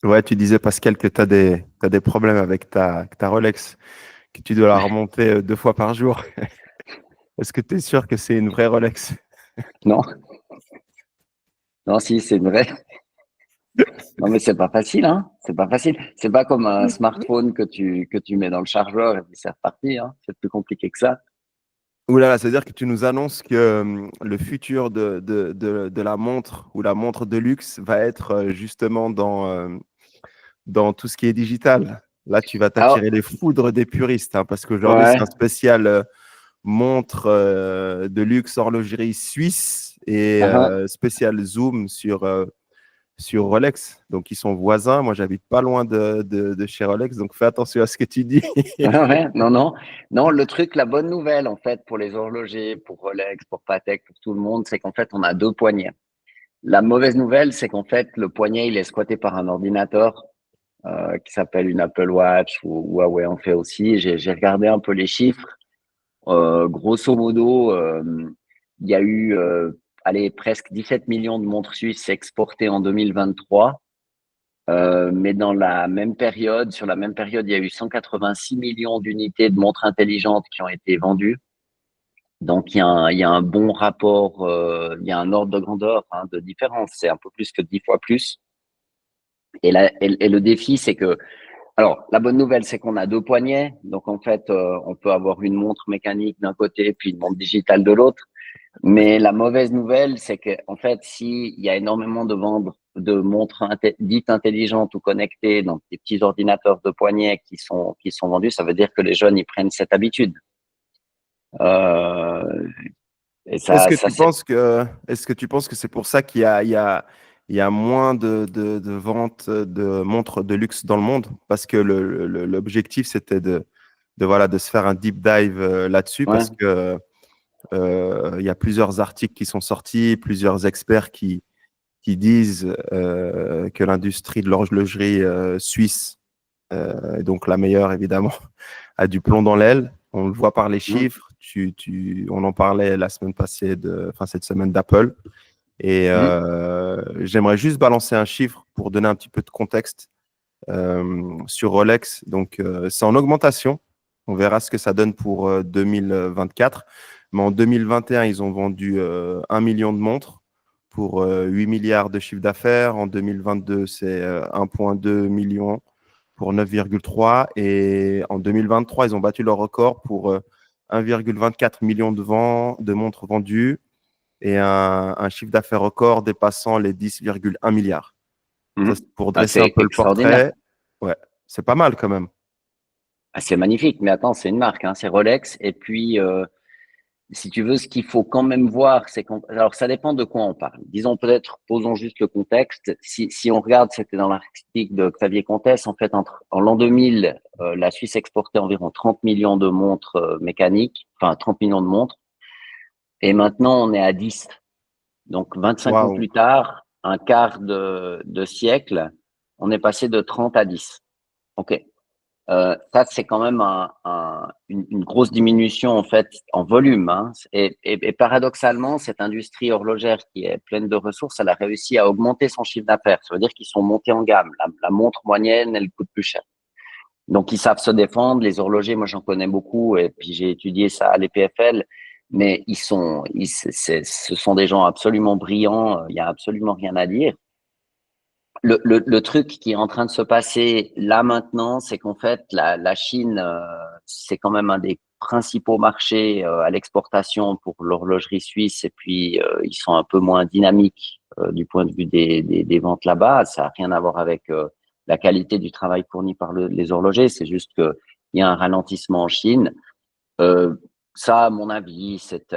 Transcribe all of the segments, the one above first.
Ouais, tu disais, Pascal, que t'as des problèmes avec ta Rolex, que tu dois la remonter 2 fois par jour. Est-ce que tu es sûr que c'est une vraie Rolex? Non, non, si, c'est vrai. Non, mais c'est pas facile, hein. C'est pas facile. C'est pas comme un smartphone que tu mets dans le chargeur et puis c'est reparti, hein. C'est plus compliqué que ça. Ouh là là, c'est-à-dire que tu nous annonces que le futur de la montre ou la montre de luxe va être justement dans tout ce qui est digital. Là, tu vas Ah, t'attirer les foudres des puristes, hein, parce qu'aujourd'hui, c'est ouais. un spécial montre de luxe horlogerie suisse et Ah, spécial zoom sur Rolex. Donc, ils sont voisins. Moi, j'habite pas loin de chez Rolex, donc fais attention à ce que tu dis. ouais, non, non. Non, le truc, la bonne nouvelle, en fait, pour les horlogers, pour Rolex, pour Patek, pour tout le monde, c'est qu'en fait, on a deux poignets. La mauvaise nouvelle, c'est qu'en fait, le poignet, il est squatté par un ordinateur qui s'appelle une Apple Watch ou Huawei en fait aussi. J'ai regardé un peu les chiffres. Grosso modo, il y a eu allez, presque 17 millions de montres suisses exportées en 2023. Mais dans la même période, sur la même période, il y a eu 186 millions d'unités de montres intelligentes qui ont été vendues. Donc, il y a un bon rapport, il y a un ordre de grandeur hein, de différence. C'est un peu plus que 10 fois plus. Et le défi, c'est que alors, la bonne nouvelle, c'est qu'on a deux poignets. Donc, en fait, on peut avoir une montre mécanique d'un côté puis une montre digitale de l'autre. Mais la mauvaise nouvelle, c'est que, en fait, s'il y a énormément de montres dites intelligentes ou connectées, donc des petits ordinateurs de poignet qui sont vendus, ça veut dire que les jeunes, ils prennent cette habitude. Euh, et Est-ce ça, que ça tu c'est, penses que, est-ce que tu penses que c'est pour ça qu'il y a moins de ventes de montres de luxe dans le monde? Parce que l'objectif, c'était voilà, de se faire un deep dive là-dessus, ouais. parce que il y a plusieurs articles qui sont sortis, plusieurs experts qui disent que l'industrie de l'horlogerie suisse, et donc la meilleure évidemment, a du plomb dans l'aile. On le voit par les Mhm. chiffres. On en parlait la semaine passée, enfin cette semaine d'Apple. Et Mhm. j'aimerais juste balancer un chiffre pour donner un petit peu de contexte sur Rolex. Donc, c'est en augmentation. On verra ce que ça donne pour 2024. Mais en 2021, ils ont vendu 1 million de montres pour 8 milliards de chiffre d'affaires. En 2022, c'est 1,2 million pour 9,3. Et en 2023, ils ont battu leur record pour 1,24 million de montres vendues et un chiffre d'affaires record dépassant les 10,1 milliards. Ça, Mhm. c'est pour Ah, dresser un c'est peu le extraordinaire. portrait. Ouais, c'est pas mal quand même. Ah, c'est magnifique. Mais attends, c'est une marque, hein, c'est Rolex. Et puis, si tu veux, ce qu'il faut quand même voir, c'est qu'on, alors ça dépend de quoi on parle. Disons peut-être, posons juste le contexte. Si on regarde, c'était dans l'article de Xavier Comtesse, en fait, en l'an 2000, la Suisse exportait environ 30 millions de montres mécaniques, enfin 30 millions de montres, et maintenant on est à 10. Donc 25 ans Waouh. plus tard, un quart de siècle, on est passé de 30 à 10. OK. Ça, c'est quand même une grosse diminution en fait en volume. Hein. Et paradoxalement, cette industrie horlogère qui est pleine de ressources, elle a réussi à augmenter son chiffre d'affaires. Ça veut dire qu'ils sont montés en gamme. La montre moyenne, elle coûte plus cher. Donc, ils savent se défendre. Les horlogers, moi, j'en connais beaucoup. Et puis, j'ai étudié ça à l'EPFL. Mais ce sont des gens absolument brillants. Il y a absolument rien à dire. Le truc qui est en train de se passer là maintenant, c'est qu'en fait, la Chine, c'est quand même un des principaux marchés à l'exportation pour l'horlogerie suisse, et puis ils sont un peu moins dynamiques du point de vue des ventes là-bas. Ça n'a rien à voir avec la qualité du travail fourni par les horlogers, c'est juste qu'il y a un ralentissement en Chine. Euh, Ça, à mon avis, c'est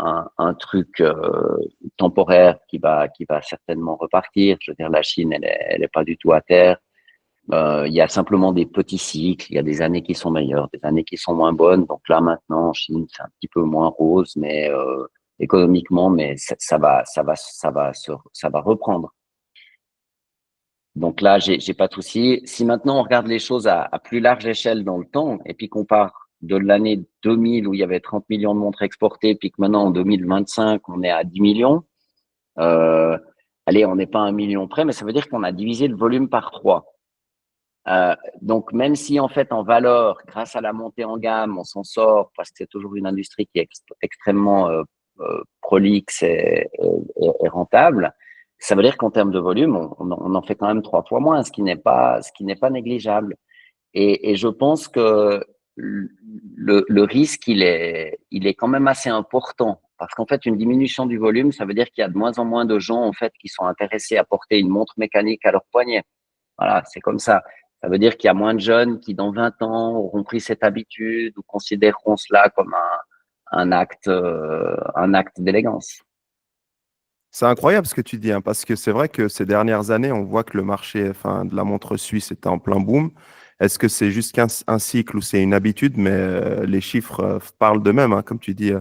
un truc temporaire qui va certainement repartir. Je veux dire, la Chine, elle est pas du tout à terre. Il y a simplement des petits cycles. Il y a des années qui sont meilleures, des années qui sont moins bonnes. Donc là, maintenant, en Chine, c'est un petit peu moins rose, mais économiquement, mais ça va reprendre. Donc là, j'ai pas de souci. Si maintenant on regarde les choses à plus large échelle dans le temps, et puis qu'on part de l'année 2000 où il y avait 30 millions de montres exportées, puis que maintenant en 2025 on est à 10 millions, euh, allez, on n'est pas à 1 million près, mais ça veut dire qu'on a divisé le volume par 3. Donc, même si en fait en valeur, grâce à la montée en gamme, on s'en sort parce que c'est toujours une industrie qui est extrêmement prolixe et rentable, ça veut dire qu'en termes de volume, on en fait quand même 3 fois moins, ce qui n'est pas négligeable. Et je pense que le risque, il est quand même assez important parce qu'en fait, une diminution du volume, ça veut dire qu'il y a de moins en moins de gens en fait qui sont intéressés à porter une montre mécanique à leur poignet. Voilà, c'est comme ça. Ça veut dire qu'il y a moins de jeunes qui, dans 20 ans, auront pris cette habitude ou considéreront cela comme un acte d'élégance. C'est incroyable ce que tu dis, hein, parce que c'est vrai que ces dernières années, on voit que le marché, enfin, de la montre suisse était en plein boom. Est-ce que c'est juste un cycle ou c'est une habitude? Mais les chiffres parlent d'eux-mêmes, hein. Comme tu dis,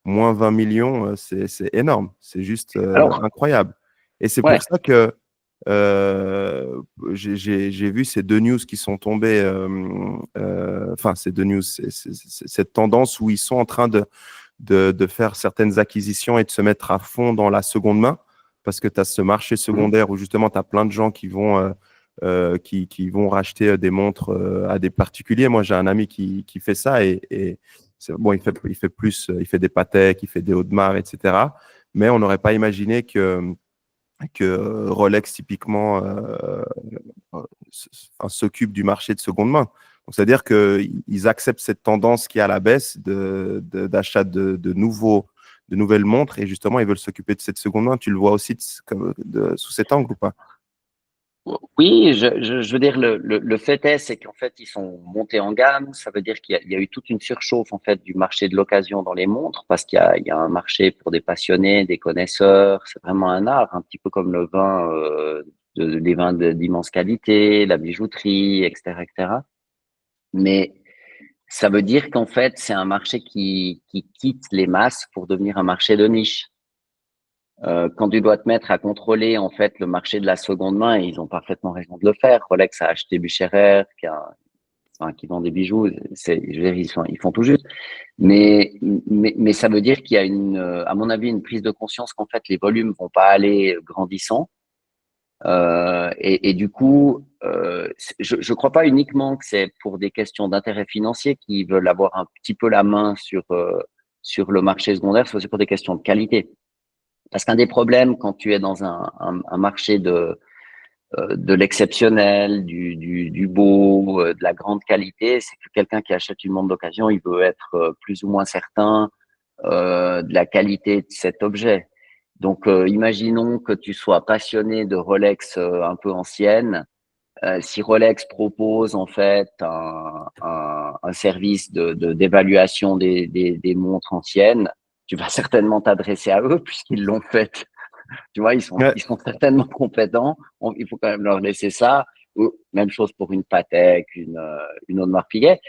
moins 20 millions, c'est énorme. C'est juste Alors, incroyable. Et c'est ouais, pour ça que j'ai vu ces deux news qui sont tombées, enfin, ces deux news, cette tendance où ils sont en train de faire certaines acquisitions et de se mettre à fond dans la seconde main, parce que tu as ce marché secondaire où justement tu as plein de gens qui vont racheter des montres à des particuliers. Moi, j'ai un ami qui fait ça et bon, il fait plus, il fait des Patek, il fait des Audemars, etc. Mais on n'aurait pas imaginé que Rolex, typiquement, s'occupe du marché de seconde main. Donc, c'est-à-dire qu'ils acceptent cette tendance qui est à la baisse d'achat de nouvelles montres et justement, ils veulent s'occuper de cette seconde main. Tu le vois aussi sous cet angle ou pas? oui, je veux dire, le fait est, c'est qu'en fait, ils sont montés en gamme. Ça veut dire qu'il y a eu toute une surchauffe, en fait, du marché de l'occasion dans les montres, parce il y a un marché pour des passionnés, des connaisseurs. C'est vraiment un art, un petit peu comme le vin, les vins d'immense qualité, la bijouterie, etc., etc. Mais ça veut dire qu'en fait, c'est un marché qui quitte les masses pour devenir un marché de niche. Quand tu dois te mettre à contrôler en fait le marché de la seconde main, et ils ont parfaitement raison de le faire. Rolex a acheté Bucherer, qui vend des bijoux. Je veux dire, ils font tout juste. Mais ça veut dire qu'il y a à mon avis, une prise de conscience qu'en fait les volumes vont pas aller grandissant. Et du coup, je crois pas uniquement que c'est pour des questions d'intérêt financier qui veulent avoir un petit peu la main sur le marché secondaire, c'est aussi pour des questions de qualité. Parce qu'un des problèmes quand tu es dans un marché de l'exceptionnel, du beau, de la grande qualité, c'est que quelqu'un qui achète une montre d'occasion, il veut être plus ou moins certain de la qualité de cet objet. Donc, imaginons que tu sois passionné de Rolex un peu ancienne. Si Rolex propose en fait un service d'évaluation des montres anciennes, tu vas certainement t'adresser à eux puisqu'ils l'ont fait. Tu vois, Ouais. ils sont certainement compétents. Il faut quand même leur laisser ça. Ou, même chose pour une Patek, une Audemars Piguet.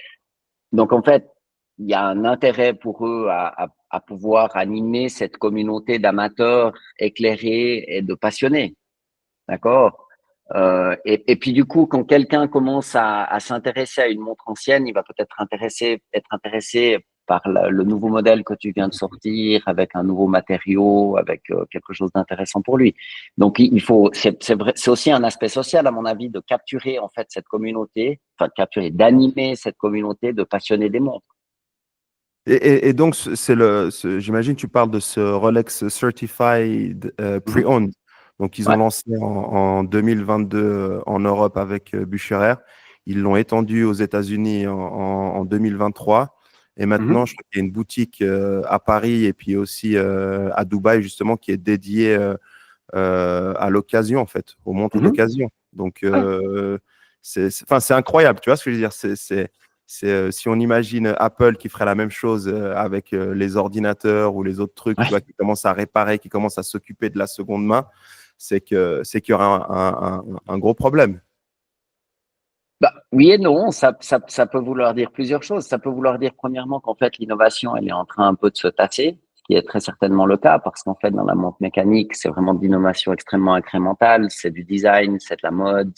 Donc, en fait, il y a un intérêt pour eux à pouvoir animer cette communauté d'amateurs éclairés et de passionnés. D'accord? Et puis, du coup, quand quelqu'un commence à s'intéresser à une montre ancienne, il va peut-être être intéressé par le nouveau modèle que tu viens de sortir, avec un nouveau matériau, avec quelque chose d'intéressant pour lui. Donc, il faut, c'est aussi un aspect social, à mon avis, de capturer, en fait, cette communauté, enfin, de capturer, d'animer cette communauté de passionnés des montres. Et donc, j'imagine que tu parles de ce Rolex Certified Mhm. Pre-Owned. Donc, ils ont Ouais. lancé en 2022 en Europe avec Bucherer. Ils l'ont étendu aux États-Unis en 2023. Et maintenant, Mhm. je crois qu'il y a une boutique à Paris et puis aussi à Dubaï, justement, qui est dédiée à l'occasion, en fait, aux montres Mhm. d'occasion. Donc, Ouais. enfin, c'est incroyable, tu vois ce que je veux dire? Si on imagine Apple qui ferait la même chose avec les ordinateurs ou les autres trucs, tu vois, Ouais. qui commencent à réparer, qui commencent à s'occuper de la seconde main, c'est qu'il y aura un gros problème. Bah, oui et non, ça peut vouloir dire plusieurs choses. Ça peut vouloir dire, premièrement, qu'en fait, l'innovation, elle est en train un peu de se tasser, ce qui est très certainement le cas, parce qu'en fait, dans la montre mécanique, c'est vraiment de l'innovation extrêmement incrémentale, c'est du design, c'est de la mode,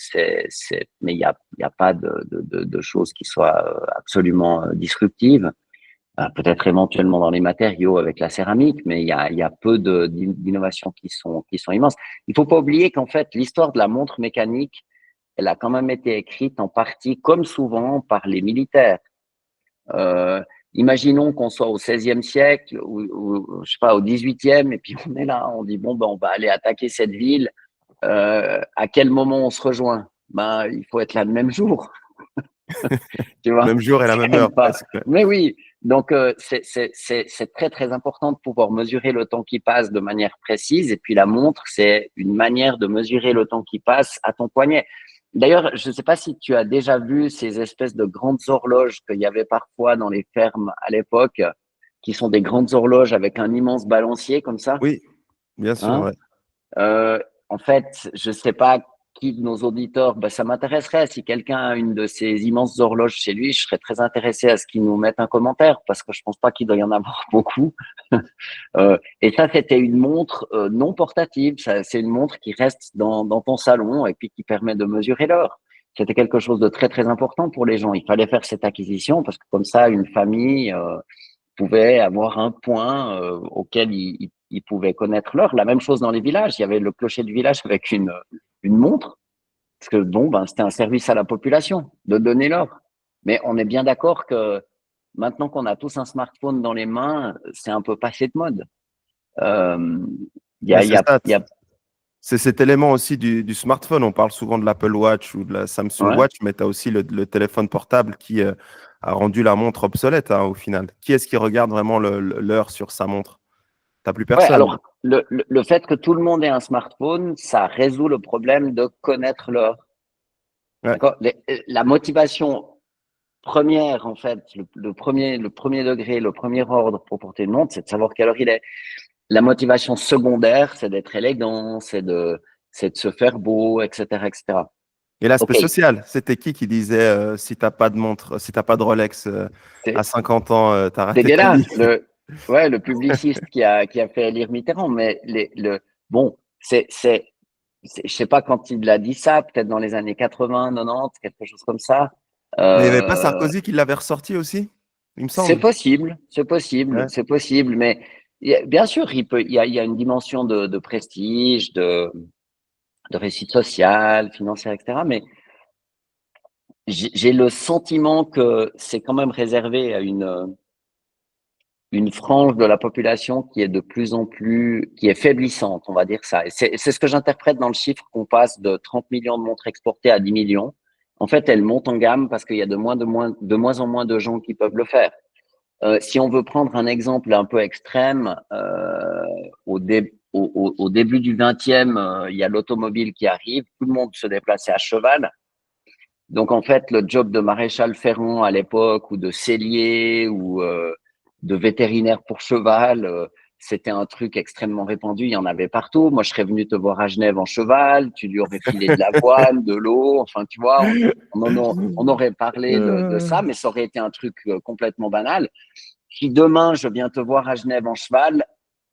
mais il y a pas de choses qui soient absolument disruptives. Peut-être éventuellement dans les matériaux avec la céramique, mais il y a peu d'innovations qui sont immenses. Il faut pas oublier qu'en fait, l'histoire de la montre mécanique, elle a quand même été écrite en partie, comme souvent, par les militaires. Euh, Imaginons qu'on soit au XVIe siècle ou je sais pas au XVIIIe, et puis on est là, on dit bon ben on va aller attaquer cette ville. À quel moment on se rejoint? Ben il faut être là le même jour, tu vois. Même jour et la C'est même quand même heure, pas. presque. Mais oui, donc c'est très très important de pouvoir mesurer le temps qui passe de manière précise. Et puis la montre, c'est une manière de mesurer le temps qui passe à ton poignet. D'ailleurs, je ne sais pas si tu as déjà vu ces espèces de grandes horloges qu'il y avait parfois dans les fermes à l'époque, qui sont des grandes horloges avec un immense balancier comme ça, Oui, bien sûr, hein. ouais. Euh, En fait, je sais pas qui de nos auditeurs, ben, ça m'intéresserait. Si quelqu'un a une de ces immenses horloges chez lui, je serais très intéressé à ce qu'il nous mette un commentaire parce que je pense pas qu'il doit y en avoir beaucoup. Et ça, c'était une montre non portative. C'est une montre qui reste dans ton salon et puis qui permet de mesurer l'heure. C'était quelque chose de très, très important pour les gens. Il fallait faire cette acquisition parce que comme ça, une famille pouvait avoir un point auquel il pouvait connaître l'heure. La même chose dans les villages. Il y avait le clocher du village avec une montre parce que bon, ben, c'était un service à la population de donner l'heure. Mais on est bien d'accord que maintenant qu'on a tous un smartphone dans les mains, c'est un peu passé de mode. Euh, Il y Ouais, a, il y c'est a, ça. il y a, C'est cet élément aussi du smartphone. On parle souvent de l'Apple Watch ou de la Samsung ouais. Watch, mais tu as aussi le téléphone portable qui a rendu la montre obsolète, hein, au final. Qui est-ce qui regarde vraiment l'heure sur sa montre? T'as plus Ouais, personne. alors le fait que tout le monde ait un smartphone, ça résout le problème de connaître l'heure. Ouais. D'accord? La motivation première, en fait, le premier degré, le premier ordre pour porter une montre, c'est de savoir quelle heure il est. La motivation secondaire, c'est d'être élégant, c'est de se faire beau, etc., etc. Et l'aspect OK, social, c'était qui disait si t'as pas de montre, si t'as pas de Rolex à c'est 50 ans, t'as c'est raté ta Guélard, vie. ouais, le publiciste qui a fait élire Mitterrand, mais bon, je sais pas quand il a dit ça, peut-être dans les années 80, 90, quelque chose comme ça. Mais il n'y avait pas Euh, Sarkozy qui l'avait ressorti aussi, il me c'est semble. possible, c'est possible, Ouais. c'est possible, mais bien sûr, il y a une dimension de prestige, de réussite sociale, financière, etc. Mais j'ai le sentiment que c'est quand même réservé à une frange de la population qui est de plus en plus, qui est faiblissante, on va dire ça. Et c'est ce que j'interprète dans le chiffre qu'on passe de 30 millions de montres exportées à 10 millions. En fait, elle monte en gamme parce qu'il y a de moins en moins de gens qui peuvent le faire. Si on veut prendre un exemple un peu extrême, au début du 20e, il y a l'automobile qui arrive, tout le monde se déplaçait à cheval. Donc en fait, le job de maréchal ferrant à l'époque ou de sellier ou de vétérinaire pour cheval, c'était un truc extrêmement répandu. Il y en avait partout. Moi, je serais venu te voir à Genève en cheval. Tu lui aurais filé de l'avoine, de l'eau. Enfin, tu vois, on aurait parlé de Euh, ça, mais ça aurait été un truc complètement banal. Si demain je viens te voir à Genève en cheval,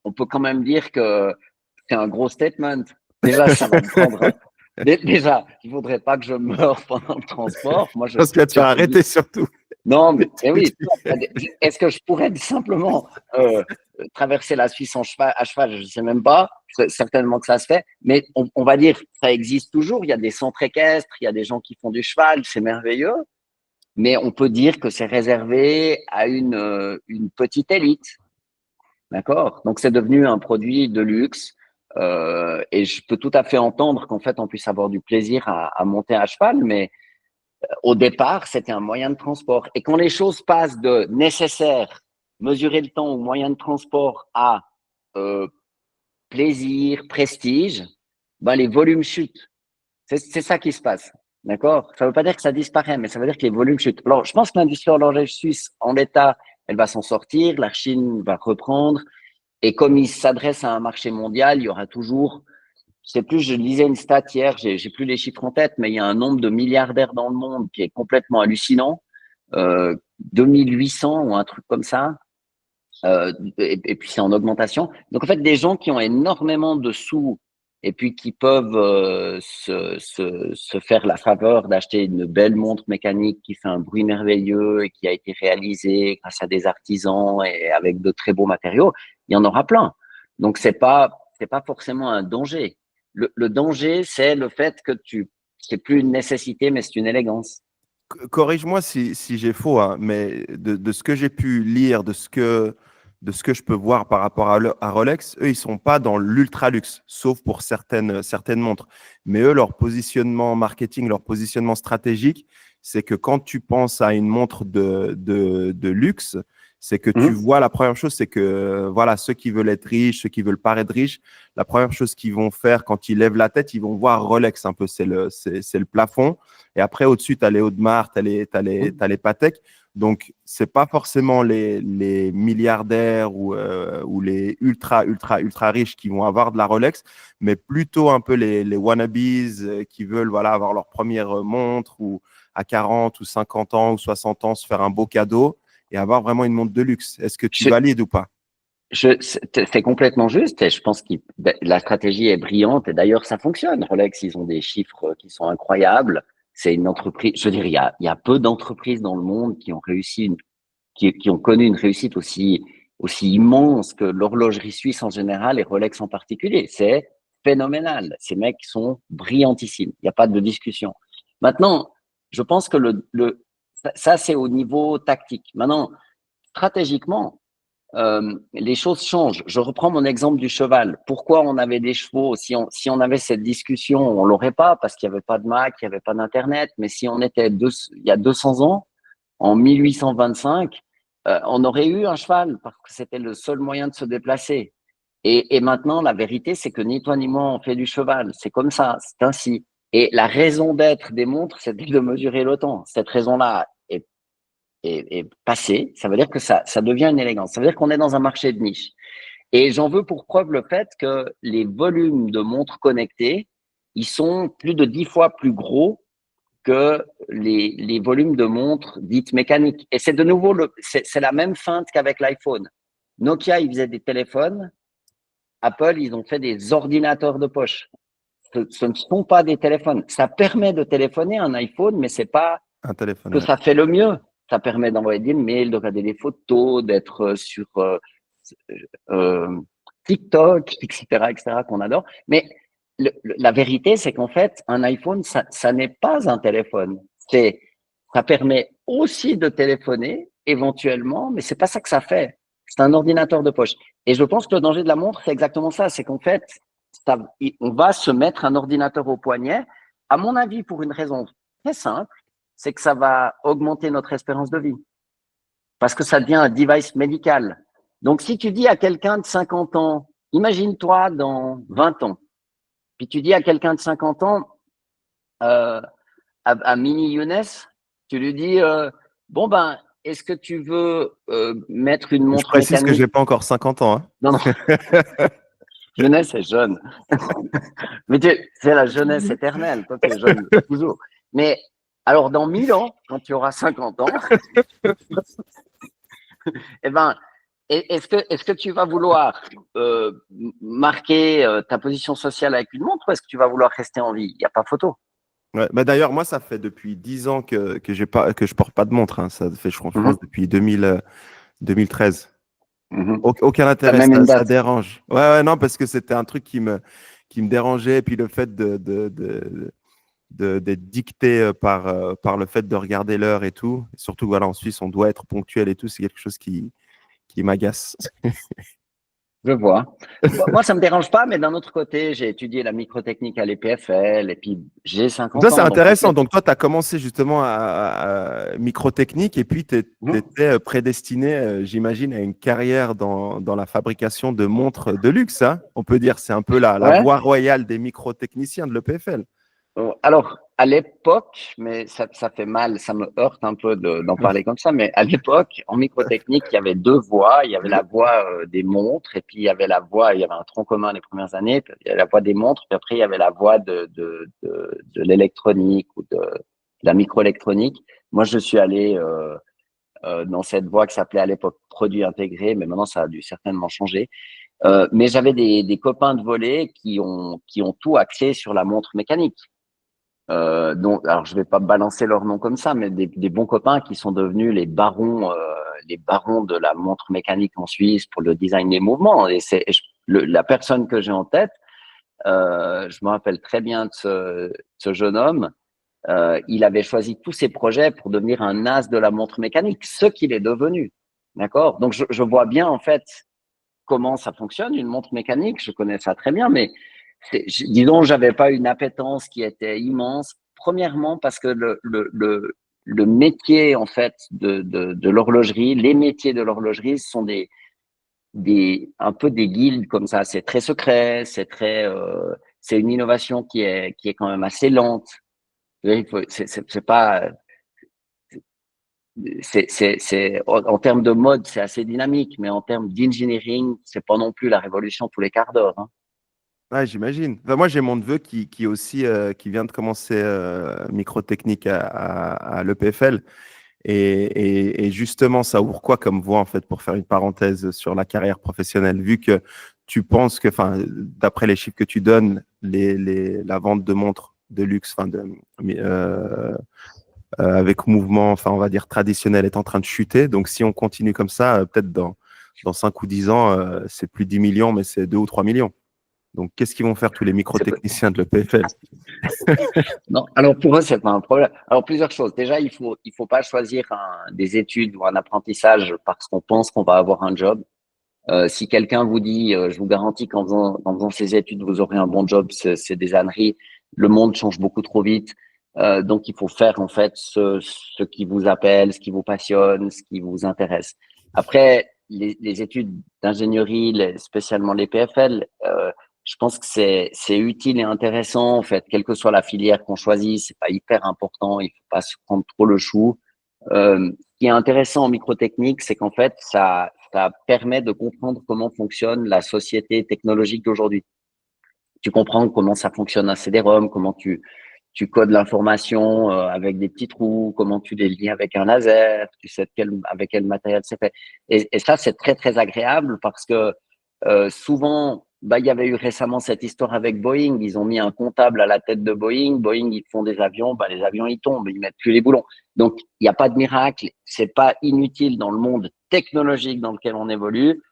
on peut quand même dire que c'est un gros statement. Déjà, ça va me prendre. Déjà, il faudrait pas que je meure pendant le transport. Moi, Parce que tu vas arrêter surtout. non, mais oui. Est-ce que je pourrais simplement traverser la Suisse à cheval? Je ne sais même pas. Certainement que ça se fait. Mais on va dire, ça existe toujours. Il y a des centres équestres, il y a des gens qui font du cheval, c'est merveilleux. Mais on peut dire que c'est réservé à une petite élite. D'accord? Donc, c'est devenu un produit de luxe. Et je peux tout à fait entendre qu'en fait, on puisse avoir du plaisir à monter à cheval, mais au départ, c'était un moyen de transport. Et quand les choses passent de nécessaire, mesurer le temps ou moyen de transport à euh, plaisir, prestige, ben, les volumes chutent. C'est ça qui se passe. D'accord? Ça ne veut pas dire que ça disparaît, mais ça veut dire que les volumes chutent. Alors, je pense que l'industrie horlogère suisse, en l'état, elle va s'en sortir. La Chine va reprendre. Et comme il s'adresse à un marché mondial, il y aura toujours, je sais plus, je lisais une stat hier, j'ai plus les chiffres en tête, mais il y a un nombre de milliardaires dans le monde qui est complètement hallucinant, 2800 ou un truc comme ça, et puis c'est en augmentation. Donc en fait, des gens qui ont énormément de sous et puis qui peuvent se faire la faveur d'acheter une belle montre mécanique qui fait un bruit merveilleux et qui a été réalisée grâce à des artisans et avec de très beaux matériaux, il y en aura plein. Donc c'est pas forcément un danger. Le danger, c'est le fait que c'est plus une nécessité, mais c'est une élégance. Corrige-moi si j'ai faux, hein, mais de ce que j'ai pu lire, de ce que je peux voir par rapport à Rolex, eux, ils sont pas dans l'ultra luxe, sauf pour certaines montres. Mais eux, leur positionnement marketing, leur positionnement stratégique, c'est que quand tu penses à une montre de luxe, c'est que tu vois, la première chose, c'est que voilà, ceux qui veulent être riches, ceux qui veulent paraître riches, la première chose qu'ils vont faire quand ils lèvent la tête, ils vont voir Rolex un peu, c'est le plafond. Et après, au-dessus, tu as les Audemars, tu as les Patek. Donc, ce n'est pas forcément les milliardaires ou les ultra riches qui vont avoir de la Rolex, mais plutôt un peu les wannabes qui veulent voilà, avoir leur première montre ou à 40 ou 50 ans ou 60 ans se faire un beau cadeau et avoir vraiment une montre de luxe. Est-ce que tu valides ou pas? C'est complètement juste et je pense que la stratégie est brillante et d'ailleurs ça fonctionne. Rolex, ils ont des chiffres qui sont incroyables. C'est une entreprise, je veux dire, il y a peu d'entreprises dans le monde qui ont réussi, qui ont connu une réussite aussi immense que l'horlogerie suisse en général et Rolex en particulier. C'est phénoménal. Ces mecs sont brillantissimes. Il n'y a pas de discussion. Maintenant, je pense que ça c'est au niveau tactique. Maintenant, stratégiquement, les choses changent. Je reprends mon exemple du cheval. Pourquoi on avait des chevaux? Si on avait cette discussion, on l'aurait pas parce qu'il n'y avait pas de Mac, il n'y avait pas d'Internet. Mais si on était il y a 200 ans, en 1825, on aurait eu un cheval parce que c'était le seul moyen de se déplacer. Et maintenant, la vérité, c'est que ni toi ni moi, on fait du cheval. C'est comme ça, c'est ainsi. Et la raison d'être des montres, c'était de mesurer le temps. Cette raison-là est passée. Ça veut dire que ça devient une élégance. Ça veut dire qu'on est dans un marché de niche. Et j'en veux pour preuve le fait que les volumes de montres connectées, ils sont plus de 10 fois plus gros que les volumes de montres dites mécaniques. Et c'est de nouveau, c'est la même feinte qu'avec l'iPhone. Nokia, ils faisaient des téléphones. Apple, ils ont fait des ordinateurs de poche. Ce ne sont pas des téléphones. Ça permet de téléphoner un iPhone, mais c'est pas Un téléphone, que ouais. ça fait le mieux. Ça permet d'envoyer des mails, de regarder des photos, d'être sur euh, TikTok, etc., qu'on adore. Mais la vérité, c'est qu'en fait, un iPhone, ça n'est pas un téléphone. Ça permet aussi de téléphoner éventuellement, mais c'est pas ça que ça fait. C'est un ordinateur de poche. Et je pense que le danger de la montre, c'est exactement ça. C'est qu'en fait, on va se mettre un ordinateur au poignet, à mon avis, pour une raison très simple, c'est que ça va augmenter notre espérance de vie. Parce que ça devient un device médical. Donc, si tu dis à quelqu'un de 50 ans, imagine-toi dans 20 ans, puis tu dis à quelqu'un de 50 ans, à Mini Younes, tu lui dis, bon ben, est-ce que tu veux mettre une Je montre précise que je mécanique? n'ai pas encore 50 ans. Hein. Non, non, Younes est jeune. Mais c'est la jeunesse éternelle, toi tu es jeune toujours. Mais alors dans 1000 ans, quand tu auras 50 ans, eh ben, est-ce que tu vas vouloir marquer ta position sociale avec une montre ou est-ce que tu vas vouloir rester en vie? Il n'y a pas photo. Ouais. Bah, d'ailleurs, moi, ça fait depuis 10 ans que je porte pas de montre. Hein. Ça fait, je pense, Mhm, depuis 2013. mhm. Aucun T'as intérêt, même une ça date. dérange. Ouais, non, parce que c'était un truc qui me dérangeait. Et puis le fait d'être dicté par le fait de regarder l'heure et tout. Et surtout, voilà, en Suisse, on doit être ponctuel et tout. C'est quelque chose qui m'agace. Je vois. Moi, ça me dérange pas, mais d'un autre côté, j'ai étudié la microtechnique à l'EPFL et puis j'ai Donc ça, 50 c'est ans. Donc, en intéressant. fait, Donc toi, tu as commencé justement à microtechnique et puis tu mhm. étais prédestiné, j'imagine, à une carrière dans la fabrication de montres de luxe. Hein. On peut dire c'est un peu la Ouais. voie royale des microtechniciens de l'EPFL. Alors, à l'époque, mais ça fait mal, ça me heurte un peu d'en parler comme ça, mais à l'époque, en microtechnique, il y avait deux voies. Il y avait la voie des montres, et puis il y avait un tronc commun les premières années, puis il y avait la voie des montres, puis après, il y avait la voie de l'électronique ou de la microélectronique. Moi, je suis allé dans cette voie qui s'appelait à l'époque produit intégré, mais maintenant, ça a dû certainement changer. Mais j'avais des copains de volley qui ont tout axé sur la montre mécanique. Donc, alors je vais pas balancer leur nom comme ça, mais des bons copains qui sont devenus les barons de la montre mécanique en Suisse pour le design des mouvements. Et la personne que j'ai en tête, je me rappelle très bien de ce jeune homme. Il avait choisi tous ses projets pour devenir un as de la montre mécanique, ce qu'il est devenu. D'accord? Donc, je vois bien, en fait, comment ça fonctionne, une montre mécanique. Je connais ça très bien, mais disons, j'avais pas une appétence qui était immense. Premièrement, parce que le métier, en fait, de l'horlogerie, les métiers de l'horlogerie sont un peu des guildes comme ça. C'est très secret, c'est une innovation qui est quand même assez lente. C'est pas, en termes de mode, c'est assez dynamique, mais en termes d'engineering, c'est pas non plus la révolution tous les quarts d'heure, hein. Ouais, j'imagine. Enfin, moi, j'ai mon neveu qui aussi qui vient de commencer microtechnique à l'EPFL. Et justement, ça ouvre quoi comme voie, en fait, pour faire une parenthèse sur la carrière professionnelle, vu que tu penses que, enfin, d'après les chiffres que tu donnes, la vente de montres de luxe, enfin, avec mouvement, enfin, on va dire traditionnel, est en train de chuter. Donc, si on continue comme ça, peut-être dans 5 ou 10 ans, c'est plus 10 millions, mais c'est 2 ou 3 millions. Donc, qu'est-ce qu'ils vont faire tous les microtechniciens de l'EPFL? Non, alors pour eux, c'est pas un problème. Alors plusieurs choses. Déjà, il faut pas choisir des études ou un apprentissage parce qu'on pense qu'on va avoir un job. Si quelqu'un vous dit, je vous garantis en faisant ces études, vous aurez un bon job, c'est des âneries. Le monde change beaucoup trop vite. Donc, il faut faire en fait ce qui vous appelle, ce qui vous passionne, ce qui vous intéresse. Après, les études d'ingénierie, spécialement les PFL, je pense que c'est utile et intéressant en fait, quelle que soit la filière qu'on choisit. C'est pas hyper important, il faut pas se prendre trop le chou. Ce qui est intéressant en microtechnique, c'est qu'en fait, ça permet de comprendre comment fonctionne la société technologique d'aujourd'hui. Tu comprends comment ça fonctionne un CD-ROM, comment tu codes l'information avec des petits trous, comment tu les lis avec un laser, tu sais avec quel matériel c'est fait. Et ça, c'est très, très agréable parce que souvent, bah, il y avait eu récemment cette histoire avec Boeing. Ils ont mis un comptable à la tête de Boeing. Boeing, ils font des avions, bah, les avions, ils tombent, ils mettent plus les boulons. Donc, il n'y a pas de miracle. C'est pas inutile dans le monde technologique dans lequel on évolue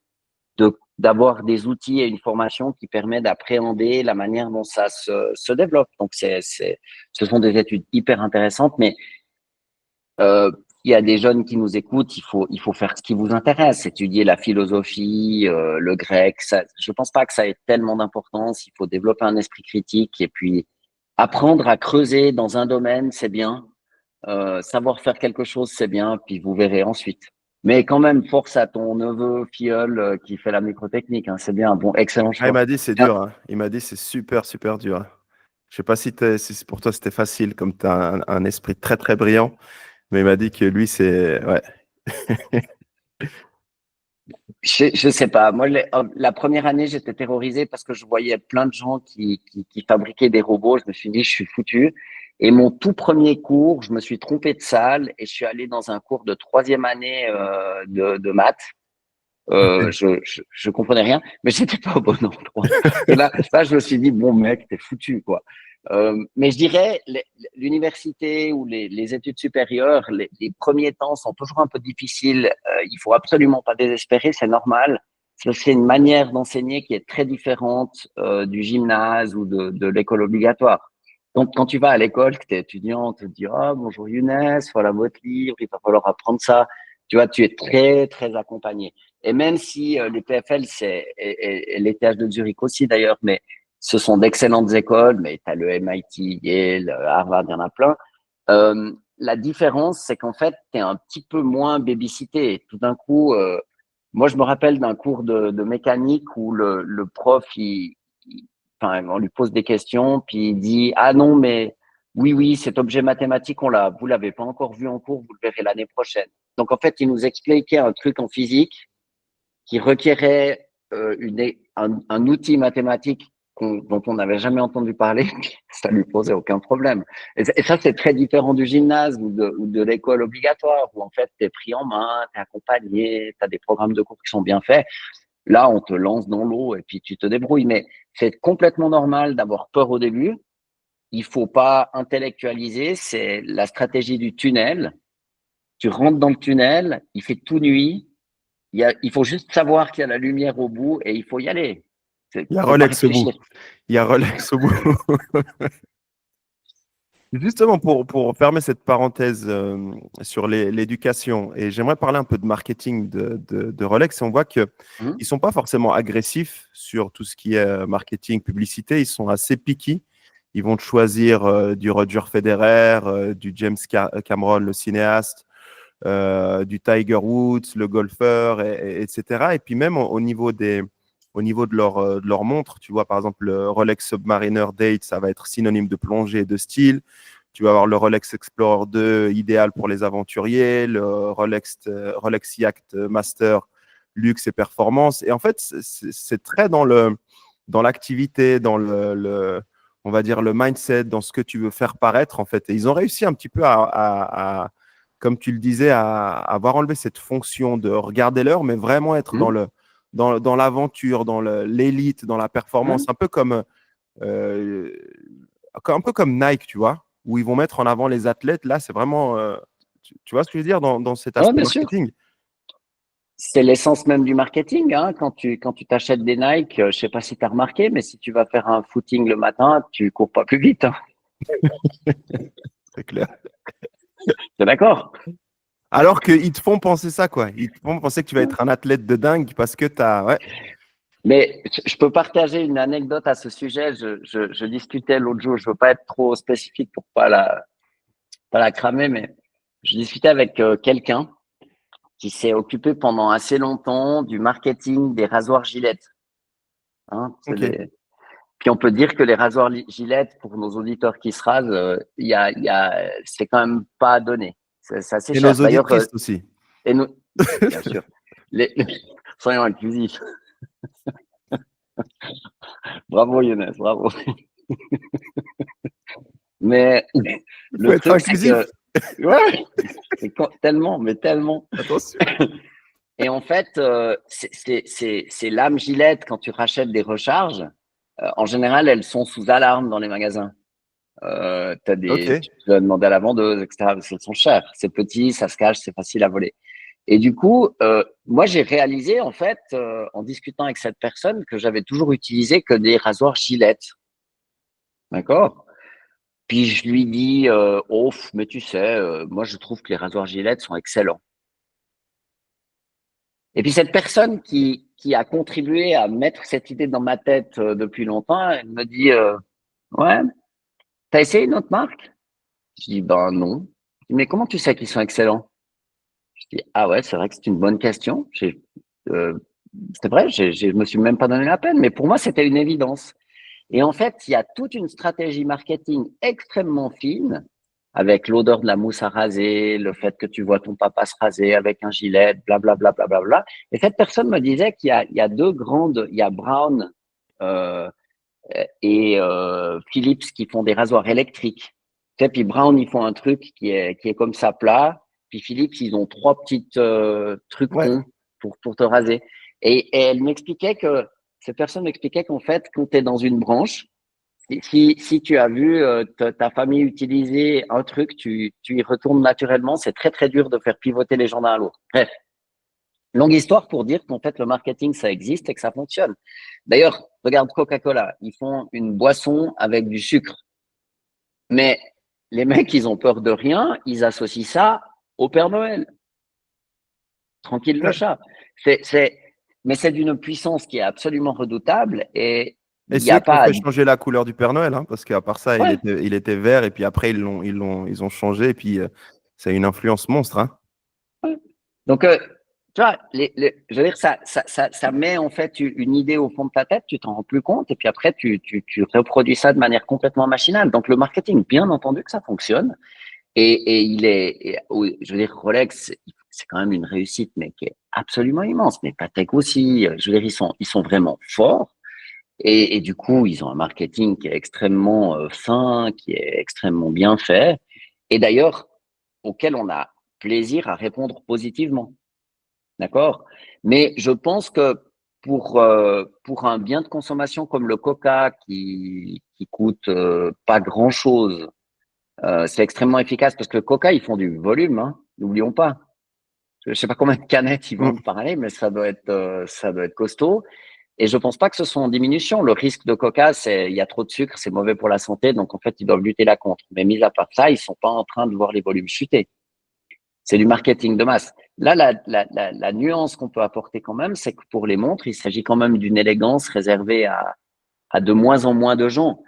d'avoir des outils et une formation qui permet d'appréhender la manière dont ça se développe. Donc, ce sont des études hyper intéressantes, mais il y a des jeunes qui nous écoutent, il faut faire ce qui vous intéresse, étudier la philosophie, le grec. Ça, je pense pas que ça ait tellement d'importance. Il faut développer un esprit critique et puis apprendre à creuser dans un domaine, c'est bien. Savoir faire quelque chose, c'est bien, puis vous verrez ensuite. Mais quand même, force à ton neveu, filleul qui fait la microtechnique, hein, c'est bien, bon, excellent Ah, il choix. m'a dit c'est Tiens, dur, hein. Il m'a dit c'est super, super dur, hein. Je sais pas si pour toi c'était facile, comme tu as un esprit très, très brillant, mais il m'a dit que lui, c'est. Ouais. je sais pas. Moi, la première année, j'étais terrorisé parce que je voyais plein de gens qui fabriquaient des robots. Je me suis dit, je suis foutu. Et mon tout premier cours, je me suis trompé de salle et je suis allé dans un cours de troisième année de maths. Je comprenais rien, mais j'étais pas au bon endroit. Et là, je me suis dit, bon mec, t'es foutu, quoi. Mais je dirais, l'université ou les études supérieures, les premiers temps sont toujours un peu difficiles. Il faut absolument pas désespérer, c'est normal. C'est une manière d'enseigner qui est très différente du gymnase ou de l'école obligatoire. Donc, quand tu vas à l'école, que tu es étudiant, on te dit, ah, bonjour Younes, voilà votre livre, il va falloir apprendre ça. Tu vois, tu es très, très accompagné. Et même si les PFL, et les TH de Zurich aussi d'ailleurs, mais ce sont d'excellentes écoles, mais tu as le MIT, Yale, Harvard, il y en a plein. La différence, c'est qu'en fait, tu es un petit peu moins babysité. Tout d'un coup, moi, je me rappelle d'un cours de mécanique où le prof, enfin, on lui pose des questions, puis il dit, ah non, mais oui, oui, cet objet mathématique, vous l'avez pas encore vu en cours, vous le verrez l'année prochaine. Donc, en fait, il nous expliquait un truc en physique qui requérait un outil mathématique dont on n'avait jamais entendu parler, ça lui posait aucun problème. Et ça, c'est très différent du gymnase ou de l'école obligatoire, où en fait, tu es pris en main, tu es accompagné, tu as des programmes de cours qui sont bien faits. Là, on te lance dans l'eau et puis tu te débrouilles. Mais c'est complètement normal d'avoir peur au début. Il faut pas intellectualiser. C'est la stratégie du tunnel. Tu rentres dans le tunnel, il fait tout nuit. Il faut juste savoir qu'il y a la lumière au bout et il faut y aller. Il Il y a faut pas Rolex au bout. réfléchir. Il y a Rolex au bout. Justement, pour fermer cette parenthèse sur l'éducation, et j'aimerais parler un peu de marketing de Rolex, on voit qu'ils Hum, ne sont pas forcément agressifs sur tout ce qui est marketing, publicité, ils sont assez picky. Ils vont te choisir du Roger Federer, du James Cameron, le cinéaste, du Tiger Woods, le golfeur, etc. Et puis même au niveau de leur montre, tu vois, par exemple, le Rolex Submariner Date, ça va être synonyme de plongée et de style. Tu vas avoir le Rolex Explorer 2, idéal pour les aventuriers, le Rolex Yacht Master, luxe et performance. Et en fait, c'est très dans l'activité, dans on va dire, le mindset, dans ce que tu veux faire paraître, en fait. Et ils ont réussi un petit peu comme tu le disais, à avoir enlevé cette fonction de regarder l'heure, mais vraiment être hum. dans l'aventure, dans l'élite, dans la performance, Ouais. euh, un peu comme Nike, tu vois, où ils vont mettre en avant les athlètes. Là, c'est vraiment, tu vois ce que je veux dire dans cet Ouais, aspect bien sûr. marketing. C'est l'essence même du marketing, hein. Quand tu t'achètes des Nike, je sais pas si tu as remarqué, mais si tu vas faire un footing le matin, tu cours pas plus vite, hein. C'est clair. T'es d'accord? Alors qu'ils te font penser ça, quoi. Ils te font penser que tu vas être un athlète de dingue parce que tu as. Ouais. Mais je peux partager une anecdote à ce sujet. Je discutais l'autre jour, je veux pas être trop spécifique pour pas la cramer, mais je discutais avec quelqu'un qui s'est occupé pendant assez longtemps du marketing des rasoirs Gillette. Hein, OK. Puis on peut dire que les rasoirs Gillette, pour nos auditeurs qui se rasent, c'est quand même pas donné. C'est assez Et nos cher. D'ailleurs, auditrices aussi. et nous, bien sûr, soyons inclusifs. Bravo Younes, bravo. Mais Il faut le être truc, c'est inclusif. que, ouais, tellement, mais tellement. Attention. Et en fait, c'est l'âme Gillette quand tu rachètes des recharges. En général, elles sont sous alarme dans les magasins. OK. Tu dois demander à la vendeuse, etc. Parce qu'elles sont chères. C'est petit, ça se cache, c'est facile à voler. Et du coup, moi, j'ai réalisé, en fait, en discutant avec cette personne, que j'avais toujours utilisé que des rasoirs Gillette. D'accord? Puis je lui dis, oh, mais tu sais, moi, je trouve que les rasoirs Gillette sont excellents. Et puis cette personne qui a contribué à mettre cette idée dans ma tête depuis longtemps, elle me dit, ouais, t'as essayé une autre marque? Je dis, ben non. Je dis, mais comment tu sais qu'ils sont excellents? Je dis, ah ouais, c'est vrai que c'est une bonne question. Euh, c'est vrai, je me suis même pas donné la peine, mais pour moi, c'était une évidence. Et en fait, il y a toute une stratégie marketing extrêmement fine avec l'odeur de la mousse à raser, le fait que tu vois ton papa se raser avec un gilet, blablabla, blablabla. Et cette personne me disait il y a deux grandes, il y a Brown euh, et Philips qui font des rasoirs électriques. Tu sais, puis Brown, ils font un truc qui est comme ça plat. Puis Philips, ils ont trois petites trucs Ouais. ronds pour te raser. Et elle m'expliquait que, cette personne m'expliquait qu'en fait, quand tu es dans une branche, si tu as vu ta famille utiliser un truc, tu y retournes naturellement. C'est très, très dur de faire pivoter les gens d'un à l'autre. Bref, longue histoire pour dire qu'en fait, le marketing, ça existe et que ça fonctionne. D'ailleurs, regarde Coca-Cola. Ils font une boisson avec du sucre. Mais les mecs, ils ont peur de rien. Ils associent ça au Père Noël. Tranquille le Ouais. chat. Mais c'est d'une puissance qui est absolument redoutable et Et il n'y c'est eux a qui ont pas. fait changer la couleur du Père Noël, hein, parce qu'à part ça, Ouais. il était vert et puis après ils ont changé et puis ça a une influence monstre, hein. Ouais. Donc, tu vois, je veux dire, ça met en fait une idée au fond de ta tête, tu t'en rends plus compte, et puis après, tu reproduis ça de manière complètement machinale. Donc, le marketing, bien entendu que ça fonctionne, et oui, je veux dire, Rolex, c'est quand même une réussite, mais qui est absolument immense. Mais Patek aussi, je veux dire, ils sont vraiment forts, et du coup, ils ont un marketing qui est extrêmement fin, qui est extrêmement bien fait, et d'ailleurs, auquel on a plaisir à répondre positivement. D'accord? Mais je pense que pour un bien de consommation comme le Coca qui coûte pas grand-chose, c'est extrêmement efficace parce que le Coca, ils font du volume, hein, n'oublions pas. Je sais pas combien de canettes ils Mm. vendent par année, mais ça doit être costaud. Et je pense pas que ce soit en diminution. Le risque de Coca, c'est il y a trop de sucre, c'est mauvais pour la santé, donc en fait ils doivent lutter là contre. Mais mis à part ça, ils sont pas en train de voir les volumes chuter. C'est du marketing de masse. Là, la nuance qu'on peut apporter quand même, c'est que pour les montres, il s'agit quand même d'une élégance réservée à de moins en moins de gens.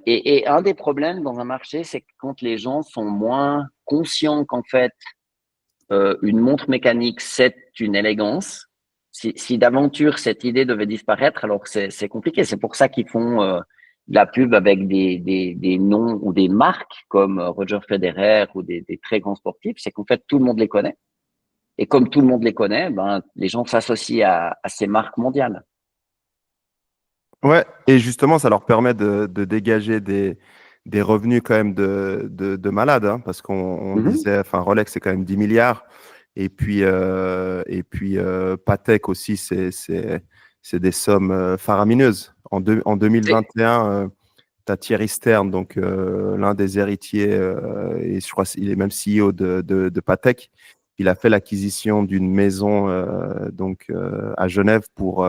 Et un des problèmes dans un marché, c'est que quand les gens sont moins conscients qu'en fait, une montre mécanique, c'est une élégance, si d'aventure cette idée devait disparaître, alors c'est compliqué. C'est pour ça qu'ils font de la pub avec des noms ou des marques comme Roger Federer ou des très grands sportifs. C'est qu'en fait, tout le monde les connaît. Et comme tout le monde les connaît, ben, les gens s'associent à ces marques mondiales. Ouais, et justement, ça leur permet de dégager des revenus quand même de malades, hein, parce qu'on Mhm. disait, enfin, Rolex, c'est quand même 10 milliards. Et puis Patek aussi, c'est des sommes faramineuses. En C'est 2021, tu as Thierry Stern, donc l'un des héritiers, et je crois qu'il est même CEO de Patek. Il a fait l'acquisition d'une maison à Genève pour,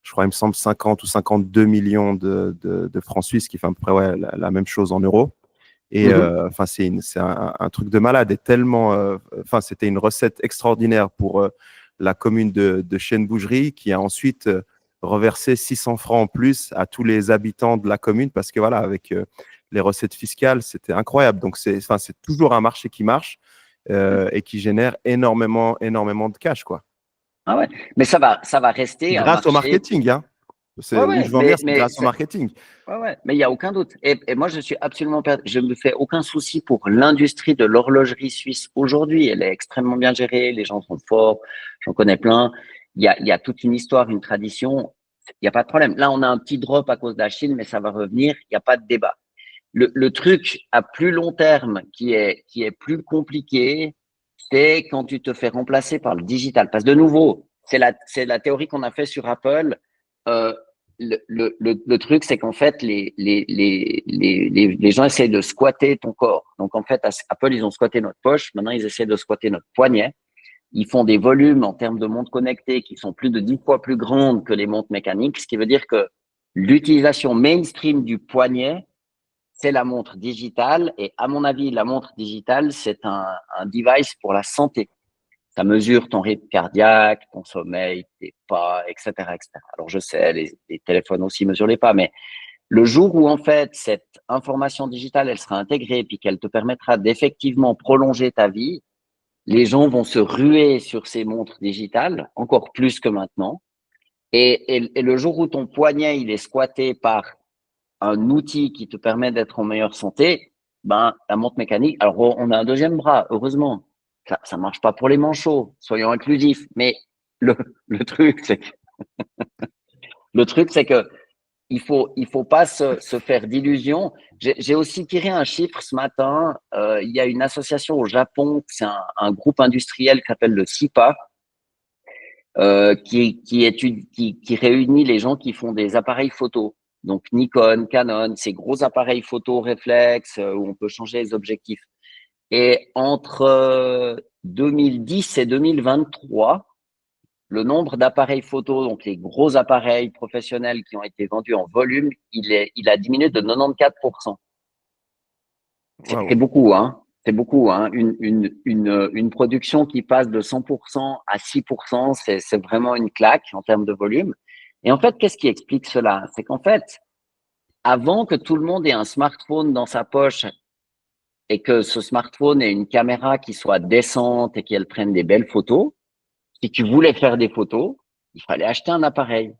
je crois, il me semble, 50 ou 52 millions de francs suisses, qui fait à peu près la même chose en euros. Et mhm. enfin, c'est un truc de malade et tellement. Enfin, c'était une recette extraordinaire pour la commune de Chêne-Bougerie qui a ensuite reversé 600 francs en plus à tous les habitants de la commune parce que voilà, avec les recettes fiscales, c'était incroyable. Donc, c'est toujours un marché qui marche et qui génère énormément, énormément de cash, quoi. Ah ouais. Mais ça va rester un Grâce au marché. marketing, hein. Ouais, Où ouais. je veux en venir, c'est grâce au marketing. Ouais, ouais, mais il y a aucun doute. Et moi, je suis absolument je me fais aucun souci pour l'industrie de l'horlogerie suisse aujourd'hui. Elle est extrêmement bien gérée. Les gens sont forts. J'en connais plein. Il y a toute une histoire, une tradition. Il n'y a pas de problème. Là, on a un petit drop à cause de la Chine, mais ça va revenir. Il n'y a pas de débat. Le truc à plus long terme qui est plus compliqué, c'est quand tu te fais remplacer par le digital. Parce que de nouveau, c'est la théorie qu'on a fait sur Apple. Euh, le truc, c'est qu'en fait, les gens essaient de squatter ton corps. Donc, en fait, Apple, ils ont squatté notre poche. Maintenant, ils essaient de squatter notre poignet. Ils font des volumes en termes de montres connectées qui sont plus de 10 fois plus grandes que les montres mécaniques, ce qui veut dire que l'utilisation mainstream du poignet, c'est la montre digitale. Et à mon avis, la montre digitale, c'est un device pour la santé. Ça mesure ton rythme cardiaque, ton sommeil, tes pas, etc., etc. Alors, je sais, les téléphones aussi mesurent les pas, mais le jour où, en fait, cette information digitale, elle sera intégrée puis qu'elle te permettra d'effectivement prolonger ta vie, les gens vont se ruer sur ces montres digitales, encore plus que maintenant. Et le jour où ton poignet, il est squatté par un outil qui te permet d'être en meilleure santé, ben, la montre mécanique, alors on a un deuxième bras, heureusement. Ça marche pas pour les manchots, soyons inclusifs. Mais le, le truc, c'est que, il faut pas se faire d'illusions. J'ai aussi tiré un chiffre ce matin. Il y a une association au Japon, c'est un groupe industriel qui s'appelle le SIPA, qui réunit les gens qui font des appareils photo. Donc Nikon, Canon, ces gros appareils photo réflexes où on peut changer les objectifs. Et entre 2010 et 2023, le nombre d'appareils photo, donc les gros appareils professionnels qui ont été vendus en volume, il a diminué de 94%. C'est Waouh. beaucoup, hein. C'est beaucoup, hein. Une production qui passe de 100% à 6%, c'est vraiment une claque en termes de volume. Et en fait, qu'est-ce qui explique cela? C'est qu'en fait, avant que tout le monde ait un smartphone dans sa poche et que ce smartphone ait une caméra qui soit décente et qu'elle prenne des belles photos, si tu voulais faire des photos, il fallait acheter un appareil.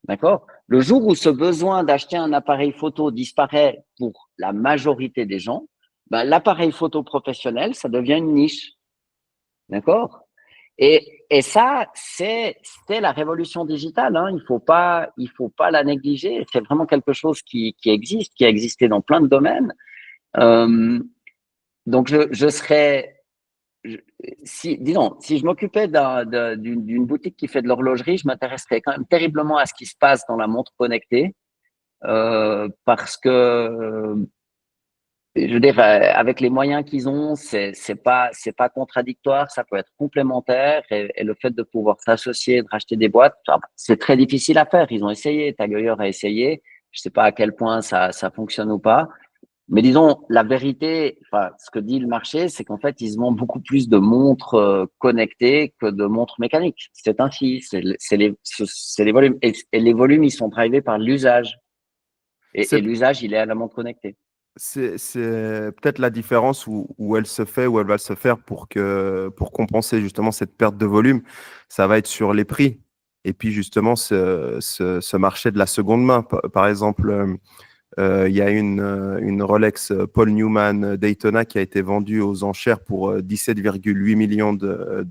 D'accord? Le jour où ce besoin d'acheter un appareil photo disparaît pour la majorité des gens, ben, l'appareil photo professionnel, ça devient une niche. D'accord? Et ça, c'est la révolution digitale, hein. Il faut pas la négliger. C'est vraiment quelque chose qui existe, qui a existé dans plein de domaines. Euh, donc, je serais je- disons, si je m'occupais d'une boutique qui fait de l'horlogerie, je m'intéresserais quand même terriblement à ce qui se passe dans la montre connectée, parce que, je veux dire, avec les moyens qu'ils ont, c'est pas contradictoire, ça peut être complémentaire, et le fait de pouvoir s'associer, de racheter des boîtes, c'est très difficile à faire. Ils ont essayé, Tag Heuer a essayé. Je sais pas à quel point ça fonctionne ou pas. Mais disons, la vérité, enfin, ce que dit le marché, c'est qu'en fait, ils se vendent beaucoup plus de montres connectées que de montres mécaniques. C'est ainsi, c'est les volumes. Et les volumes, ils sont drivés par l'usage. Et C'est l'usage, il est à la montre connectée. c'est peut-être la différence où elle se fait, où elle va se faire pour compenser justement cette perte de volume. Ça va être sur les prix. Et puis justement, ce marché de la seconde main. Par exemple, il y a une Rolex Paul Newman Daytona qui a été vendue aux enchères pour 17,8 millions de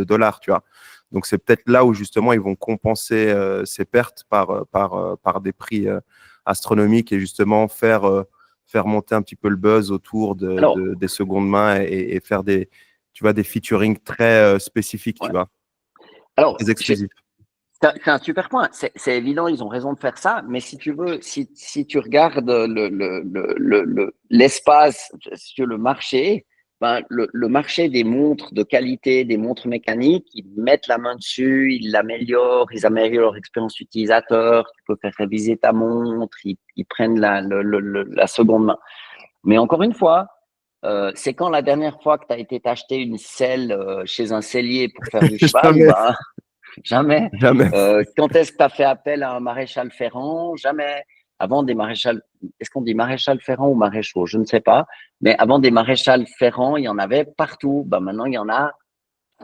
dollars, tu vois. Donc c'est peut-être là où justement ils vont compenser ces pertes par des prix astronomiques et justement faire monter un petit peu le buzz autour Alors, des secondes mains et faire tu vois, des featuring très spécifiques, tu ouais. vois, Alors, très exclusifs. c'est un super point. C'est évident, ils ont raison de faire ça. Mais si tu veux, si tu regardes l'espace sur le marché, ben, le marché des montres de qualité, des montres mécaniques, ils mettent la main dessus, ils améliorent leur expérience utilisateur. Tu peux faire réviser ta montre, ils prennent la seconde main. Mais encore une fois, c'est quand la dernière fois que tu as été t'acheter une selle chez un sellier pour faire du cheval? Jamais, Ben, jamais. jamais. Quand est-ce que tu as fait appel à un maréchal ferrant? Jamais. Avant des maréchals, est-ce qu'on dit maréchal ferrant ou maréchaux? Je ne sais pas. Mais avant des maréchals ferrants, il y en avait partout. Ben maintenant, il y en a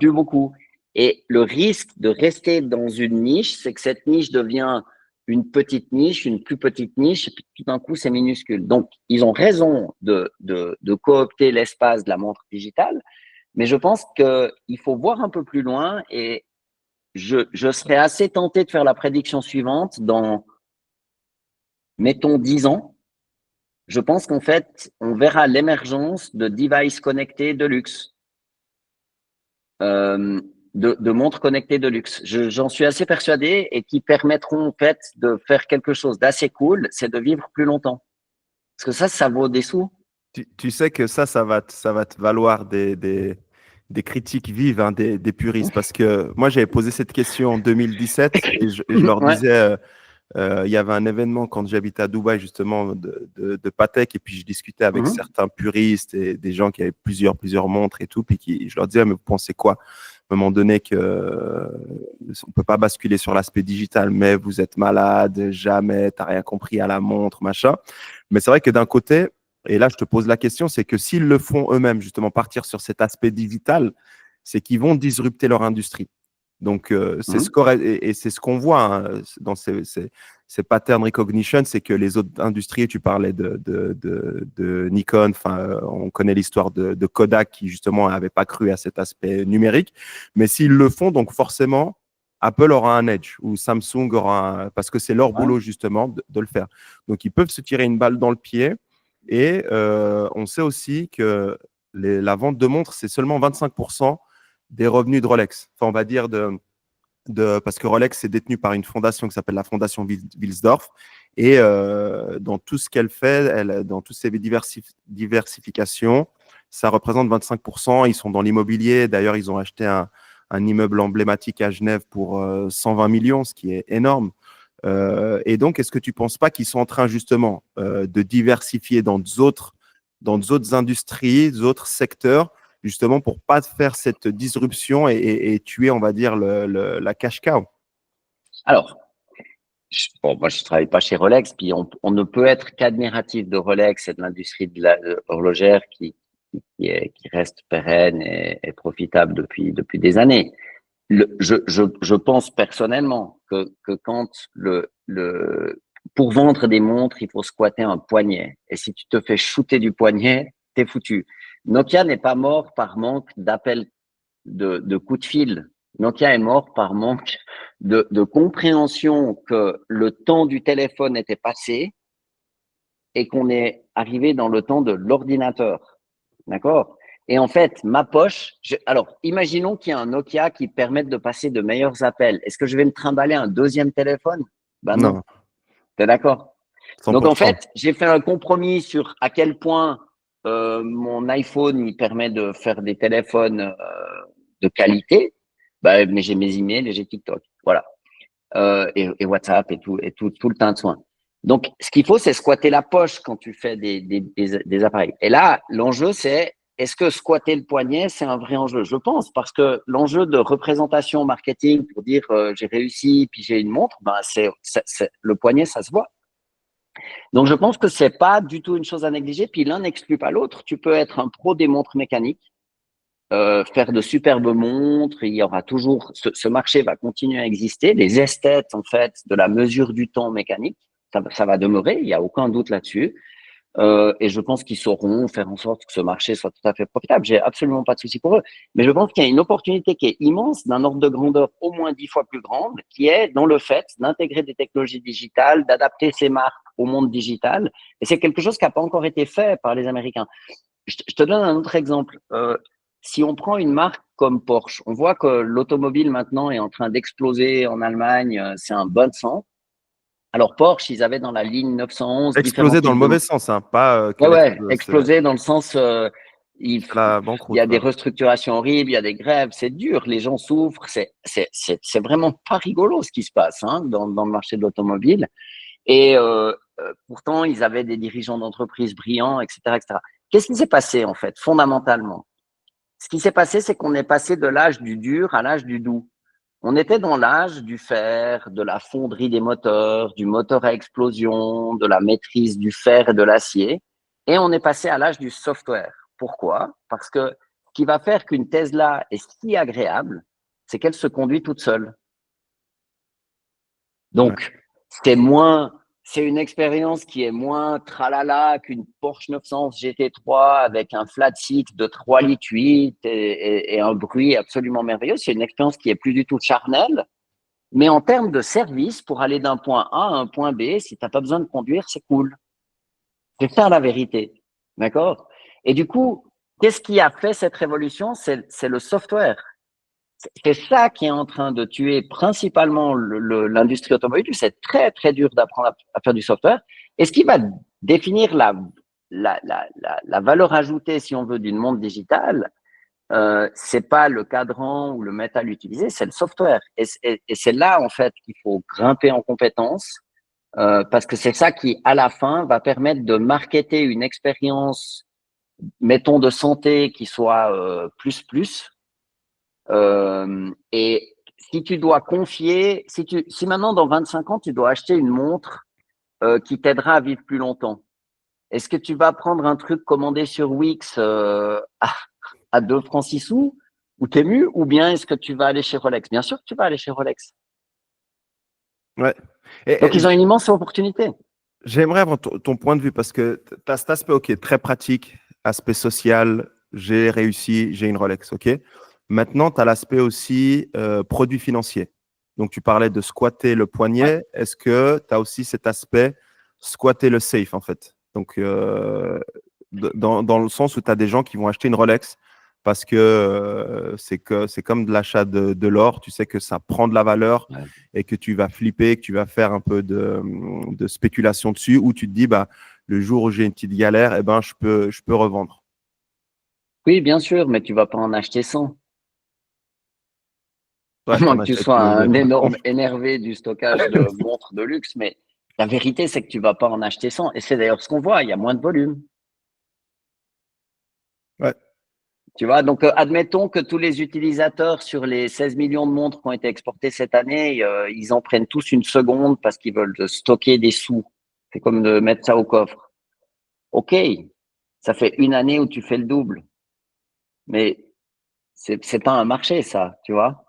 plus beaucoup. Et le risque de rester dans une niche, c'est que cette niche devient une petite niche, une plus petite niche, et puis tout d'un coup, c'est minuscule. Donc, ils ont raison de coopter l'espace de la montre digitale, mais je pense qu'il faut voir un peu plus loin et je serais assez tenté de faire la prédiction suivante dans, mettons, 10 ans. Je pense qu'en fait, on verra l'émergence de devices connectés de luxe, euh, de montres connectées de luxe. J'en suis assez persuadé et qui permettront en fait de faire quelque chose d'assez cool, c'est de vivre plus longtemps. Parce que ça vaut des sous. Tu sais que ça va te valoir des critiques vives, hein, des puristes. Parce que moi, j'avais posé cette question en 2017 et je leur Ouais. disais, il y avait un événement quand j'habitais à Dubaï, justement, de Patek. Et puis, je discutais avec Mhm. certains puristes et des gens qui avaient plusieurs montres et tout. Puis je leur disais, mais vous pensez quoi? À un moment donné que on peut pas basculer sur l'aspect digital, mais vous êtes malade, jamais, t'as rien compris à la montre, machin. Mais c'est vrai que d'un côté, et là je te pose la question, c'est que s'ils le font eux-mêmes, justement partir sur cet aspect digital, c'est qu'ils vont disrupter leur industrie. Donc c'est Mhm. et c'est ce qu'on voit hein, dans ces pattern recognition, c'est que les autres industries, tu parlais de Nikon, enfin, on connaît l'histoire de Kodak qui justement n'avait pas cru à cet aspect numérique, mais s'ils le font, donc forcément, Apple aura un edge ou Samsung aura parce que c'est leur Ouais. boulot justement de le faire. Donc ils peuvent se tirer une balle dans le pied et on sait aussi que la vente de montres, c'est seulement 25% des revenus de Rolex. Enfin, on va dire parce que Rolex est détenu par une fondation qui s'appelle la Fondation Wilsdorf. Et dans tout ce qu'elle fait, dans toutes ses diversifications, ça représente 25%. Ils sont dans l'immobilier. D'ailleurs, ils ont acheté un immeuble emblématique à Genève pour 120 millions, ce qui est énorme. Et donc, est-ce que tu ne penses pas qu'ils sont en train justement de diversifier dans d'autres industries, d'autres secteurs, justement pour pas faire cette disruption et tuer, on va dire, la cash cow. Alors, bon, moi, je travaille pas chez Rolex, puis on ne peut être qu'admiratif de Rolex et de l'industrie de horlogère qui reste pérenne et profitable depuis des années. Je pense personnellement que quand pour vendre des montres, il faut squatter un poignet. Et si tu te fais shooter du poignet, t'es foutu. Nokia n'est pas mort par manque d'appels de coups de fil. Nokia est mort par manque de compréhension que le temps du téléphone était passé et qu'on est arrivé dans le temps de l'ordinateur. D'accord? Et en fait, ma poche, alors, imaginons qu'il y a un Nokia qui permette de passer de meilleurs appels. Est-ce que je vais me trimballer un deuxième téléphone? Ben non. Non, T'es d'accord? Donc, en 100%. fait, j'ai fait un compromis sur à quel point mon iPhone il permet de faire des téléphones de qualité. Ben, mais j'ai mes emails et j'ai TikTok. Voilà. Et WhatsApp et tout le tintouin. Donc, ce qu'il faut, c'est squatter la poche quand tu fais des appareils. Et là, l'enjeu, c'est est-ce que squatter le poignet, c'est un vrai enjeu? Je pense, parce que l'enjeu de représentation marketing pour dire j'ai réussi, puis j'ai une montre, ben le poignet, ça se voit. Donc, je pense que c'est pas du tout une chose à négliger. Puis l'un n'exclut pas l'autre. Tu peux être un pro des montres mécaniques, faire de superbes montres. Il y aura toujours ce marché va continuer à exister. Les esthètes, en fait, de la mesure du temps mécanique, ça va demeurer. Il y a aucun doute là-dessus. Et je pense qu'ils sauront faire en sorte que ce marché soit tout à fait profitable. J'ai absolument pas de souci pour eux. Mais je pense qu'il y a une opportunité qui est immense, d'un ordre de grandeur au moins 10 fois plus grande, qui est dans le fait d'intégrer des technologies digitales, d'adapter ces marques au monde digital. Et c'est quelque chose qui n'a pas encore été fait par les Américains. Je te donne un autre exemple. Si on prend une marque comme Porsche, on voit que l'automobile maintenant est en train d'exploser en Allemagne. C'est un bon sens. Alors Porsche, ils avaient dans la ligne 911 différents Exploser dans le types de. mauvais sens, hein, pas Ouais, qu'elle ouais, explose. exploser dans le sens, C'est la il y banqueroute, a des quoi. restructurations horribles, il y a des grèves, c'est dur, les gens souffrent, c'est vraiment pas rigolo ce qui se passe hein, dans le marché de l'automobile. Et pourtant, ils avaient des dirigeants d'entreprise brillants, etc., etc. Qu'est-ce qui s'est passé en fait, fondamentalement? Ce qui s'est passé, c'est qu'on est passé de l'âge du dur à l'âge du doux. On était dans l'âge du fer, de la fonderie des moteurs, du moteur à explosion, de la maîtrise du fer et de l'acier. Et on est passé à l'âge du software. Pourquoi? Parce que ce qui va faire qu'une Tesla est si agréable, c'est qu'elle se conduit toute seule. Ouais. Donc, c'est une expérience qui est moins tralala qu'une Porsche 911 GT3 avec un flat seat de 3 litres 8 et un bruit absolument merveilleux. C'est une expérience qui est plus du tout charnelle. Mais en termes de service, pour aller d'un point A à un point B, si tu n'as pas besoin de conduire, c'est cool. C'est ça la vérité. D'accord? Et du coup, qu'est-ce qui a fait cette révolution? C'est le software. C'est ça qui est en train de tuer principalement l'industrie automobile. C'est très, très dur d'apprendre à faire du software. Et ce qui va définir la valeur ajoutée, si on veut, d'une monde digital, c'est pas le cadran ou le métal utilisé, c'est le software. Et c'est là, en fait, qu'il faut grimper en compétences, parce que c'est ça qui, à la fin, va permettre de marketer une expérience, mettons, de santé qui soit plus. Et si tu dois confier, si maintenant, dans 25 ans, tu dois acheter une montre qui t'aidera à vivre plus longtemps, est-ce que tu vas prendre un truc commandé sur Wix à 2 francs 6 sous ou Temu, ou bien est-ce que tu vas aller chez Rolex? Bien sûr que tu vas aller chez Rolex. Ouais. Donc, ils ont une immense opportunité. J'aimerais avoir ton point de vue parce que tu as cet aspect, ok, très pratique, aspect social, j'ai réussi, j'ai une Rolex, ok. Maintenant, tu as l'aspect aussi produit financier. Donc, tu parlais de squatter le Ouais. poignet. Est-ce que tu as aussi cet aspect squatter le safe, en fait? Donc, dans le sens où tu as des gens qui vont acheter une Rolex parce que c'est comme de l'achat de l'or. Tu sais que ça prend de la valeur Ouais. et que tu vas flipper, que tu vas faire un peu de spéculation dessus, ou tu te dis, bah, le jour où j'ai une petite galère, eh ben, je peux revendre. Oui, bien sûr, mais tu vas pas en acheter 100. À Ouais, moins t'en que tu achètes sois une ou deux, un quoi. énorme énervé du stockage de montres de luxe, mais la vérité, c'est que tu vas pas en acheter 100. Et c'est d'ailleurs ce qu'on voit, il y a moins de volume. Ouais. Tu vois, donc admettons que tous les utilisateurs sur les 16 millions de montres qui ont été exportées cette année, ils en prennent tous une seconde parce qu'ils veulent stocker des sous. C'est comme de mettre ça au coffre. OK, ça fait une année où tu fais le double, mais c'est pas un marché, ça, tu vois.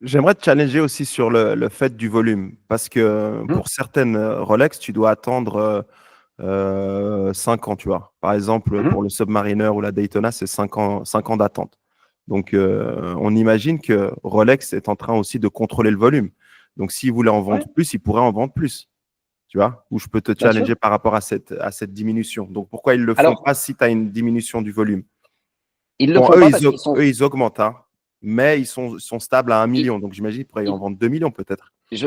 J'aimerais te challenger aussi sur le fait du volume, parce que Mhm, pour certaines Rolex, tu dois attendre 5 ans, tu vois. Par exemple, mhm. pour le Submariner ou la Daytona, c'est 5 ans d'attente. Donc, on imagine que Rolex est en train aussi de contrôler le volume. Donc, s'il voulait en Ouais, vendre plus, il pourrait en vendre plus, tu vois, ou je peux te bien sûr. challenger par rapport à cette diminution. Donc, pourquoi ils ne le font Alors, pas si tu as une diminution du volume? Ils le Bon, font pas parce qu'ils sont. eux, ils augmentent, hein, mais ils sont stables à 1 million. Donc, j'imagine qu'ils pourraient en vendre 2 millions peut-être. Je-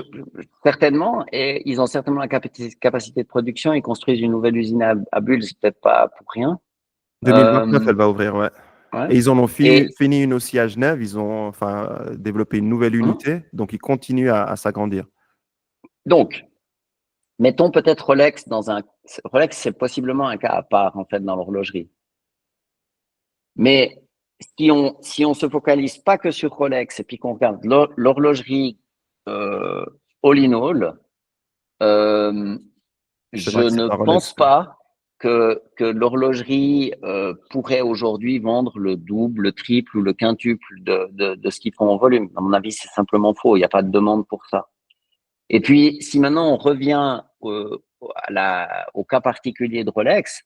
Certainement, et ils ont certainement la capacité de production. Ils construisent une nouvelle usine à Bulle, c'est peut-être pas pour rien. 2029, Euh, elle va ouvrir, ouais. ouais. Et ils en ont Et fini une aussi à Genève. Ils ont enfin développé une nouvelle hein, unité. Donc, ils continuent à s'agrandir. donc, mettons peut-être Rolex dans un. Rolex, c'est possiblement un cas à part en fait dans l'horlogerie. Mais si on se focalise pas que sur Rolex et puis qu'on regarde l'horlogerie euh, all in all, euh, C'est je vrai que c'est ne pas pense Rolex. pas que l'horlogerie pourrait aujourd'hui vendre le double, le triple ou le quintuple de ce qu'ils font en volume. À mon avis, c'est simplement faux. Il n'y a pas de demande pour ça. Et puis, si maintenant on revient au cas particulier de Rolex,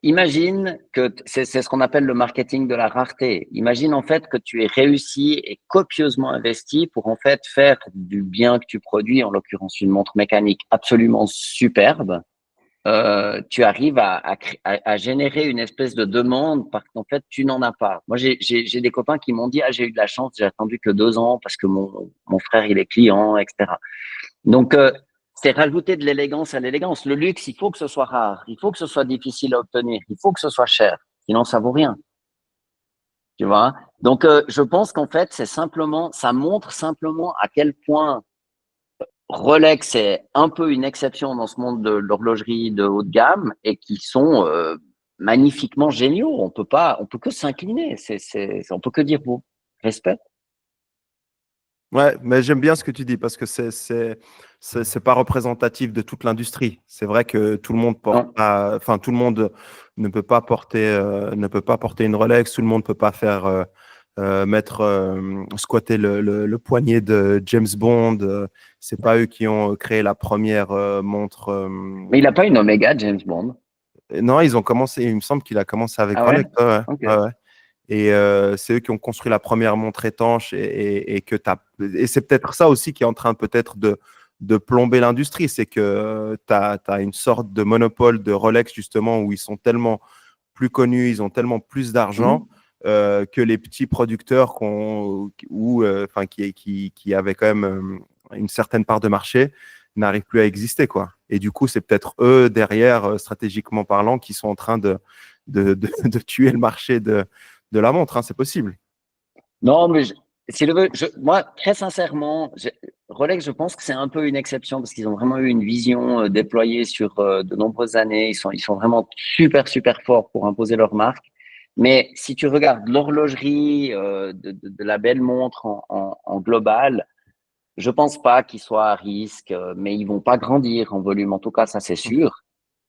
imagine que c'est ce qu'on appelle le marketing de la rareté. Imagine en fait que tu es réussi et copieusement investi pour en fait faire du bien que tu produis, en l'occurrence une montre mécanique absolument superbe. Tu arrives à générer une espèce de demande parce qu'en fait, tu n'en as pas. Moi, j'ai des copains qui m'ont dit, ah, j'ai eu de la chance, j'ai attendu que 2 ans parce que mon frère, il est client, etc. Donc, c'est rajouter de l'élégance à l'élégance. Le luxe, il faut que ce soit rare, il faut que ce soit difficile à obtenir, il faut que ce soit cher, sinon ça vaut rien. Tu vois? Donc, je pense qu'en fait, c'est simplement, ça montre simplement à quel point Rolex est un peu une exception dans ce monde de l'horlogerie de haut de gamme et qui sont magnifiquement géniaux. On peut que s'incliner. On peut que dire beau. Respect. Ouais, mais j'aime bien ce que tu dis parce que c'est pas représentatif de toute l'industrie. C'est vrai que tout le monde porte Non. pas, enfin tout le monde ne peut pas porter une Rolex. Tout le monde peut pas faire mettre squatter le poignet de James Bond. C'est pas eux qui ont créé la première montre. Mais il n'a pas une Omega, James Bond. Non, ils ont commencé. Il me semble qu'il a commencé avec Ah ouais? Rolex. Ouais, ouais, Ok. ouais, ouais. Et c'est eux qui ont construit la première montre étanche et que et c'est peut-être ça aussi qui est en train peut-être de plomber l'industrie, c'est que tu as une sorte de monopole de Rolex justement où ils sont tellement plus connus, ils ont tellement plus d'argent Mhm. que les petits producteurs enfin, qui avaient quand même une certaine part de marché n'arrivent plus à exister, quoi. Et du coup, c'est peut-être eux derrière, stratégiquement parlant, qui sont en train de tuer le marché de la montre, hein, c'est possible. Non, mais si le veux, moi, très sincèrement, Rolex, je pense que c'est un peu une exception parce qu'ils ont vraiment eu une vision déployée sur de nombreuses années. Ils sont vraiment super, super forts pour imposer leur marque. Mais si tu regardes l'horlogerie de la belle montre en global, je pense pas qu'ils soient à risque, mais ils vont pas grandir en volume. En tout cas, ça c'est sûr.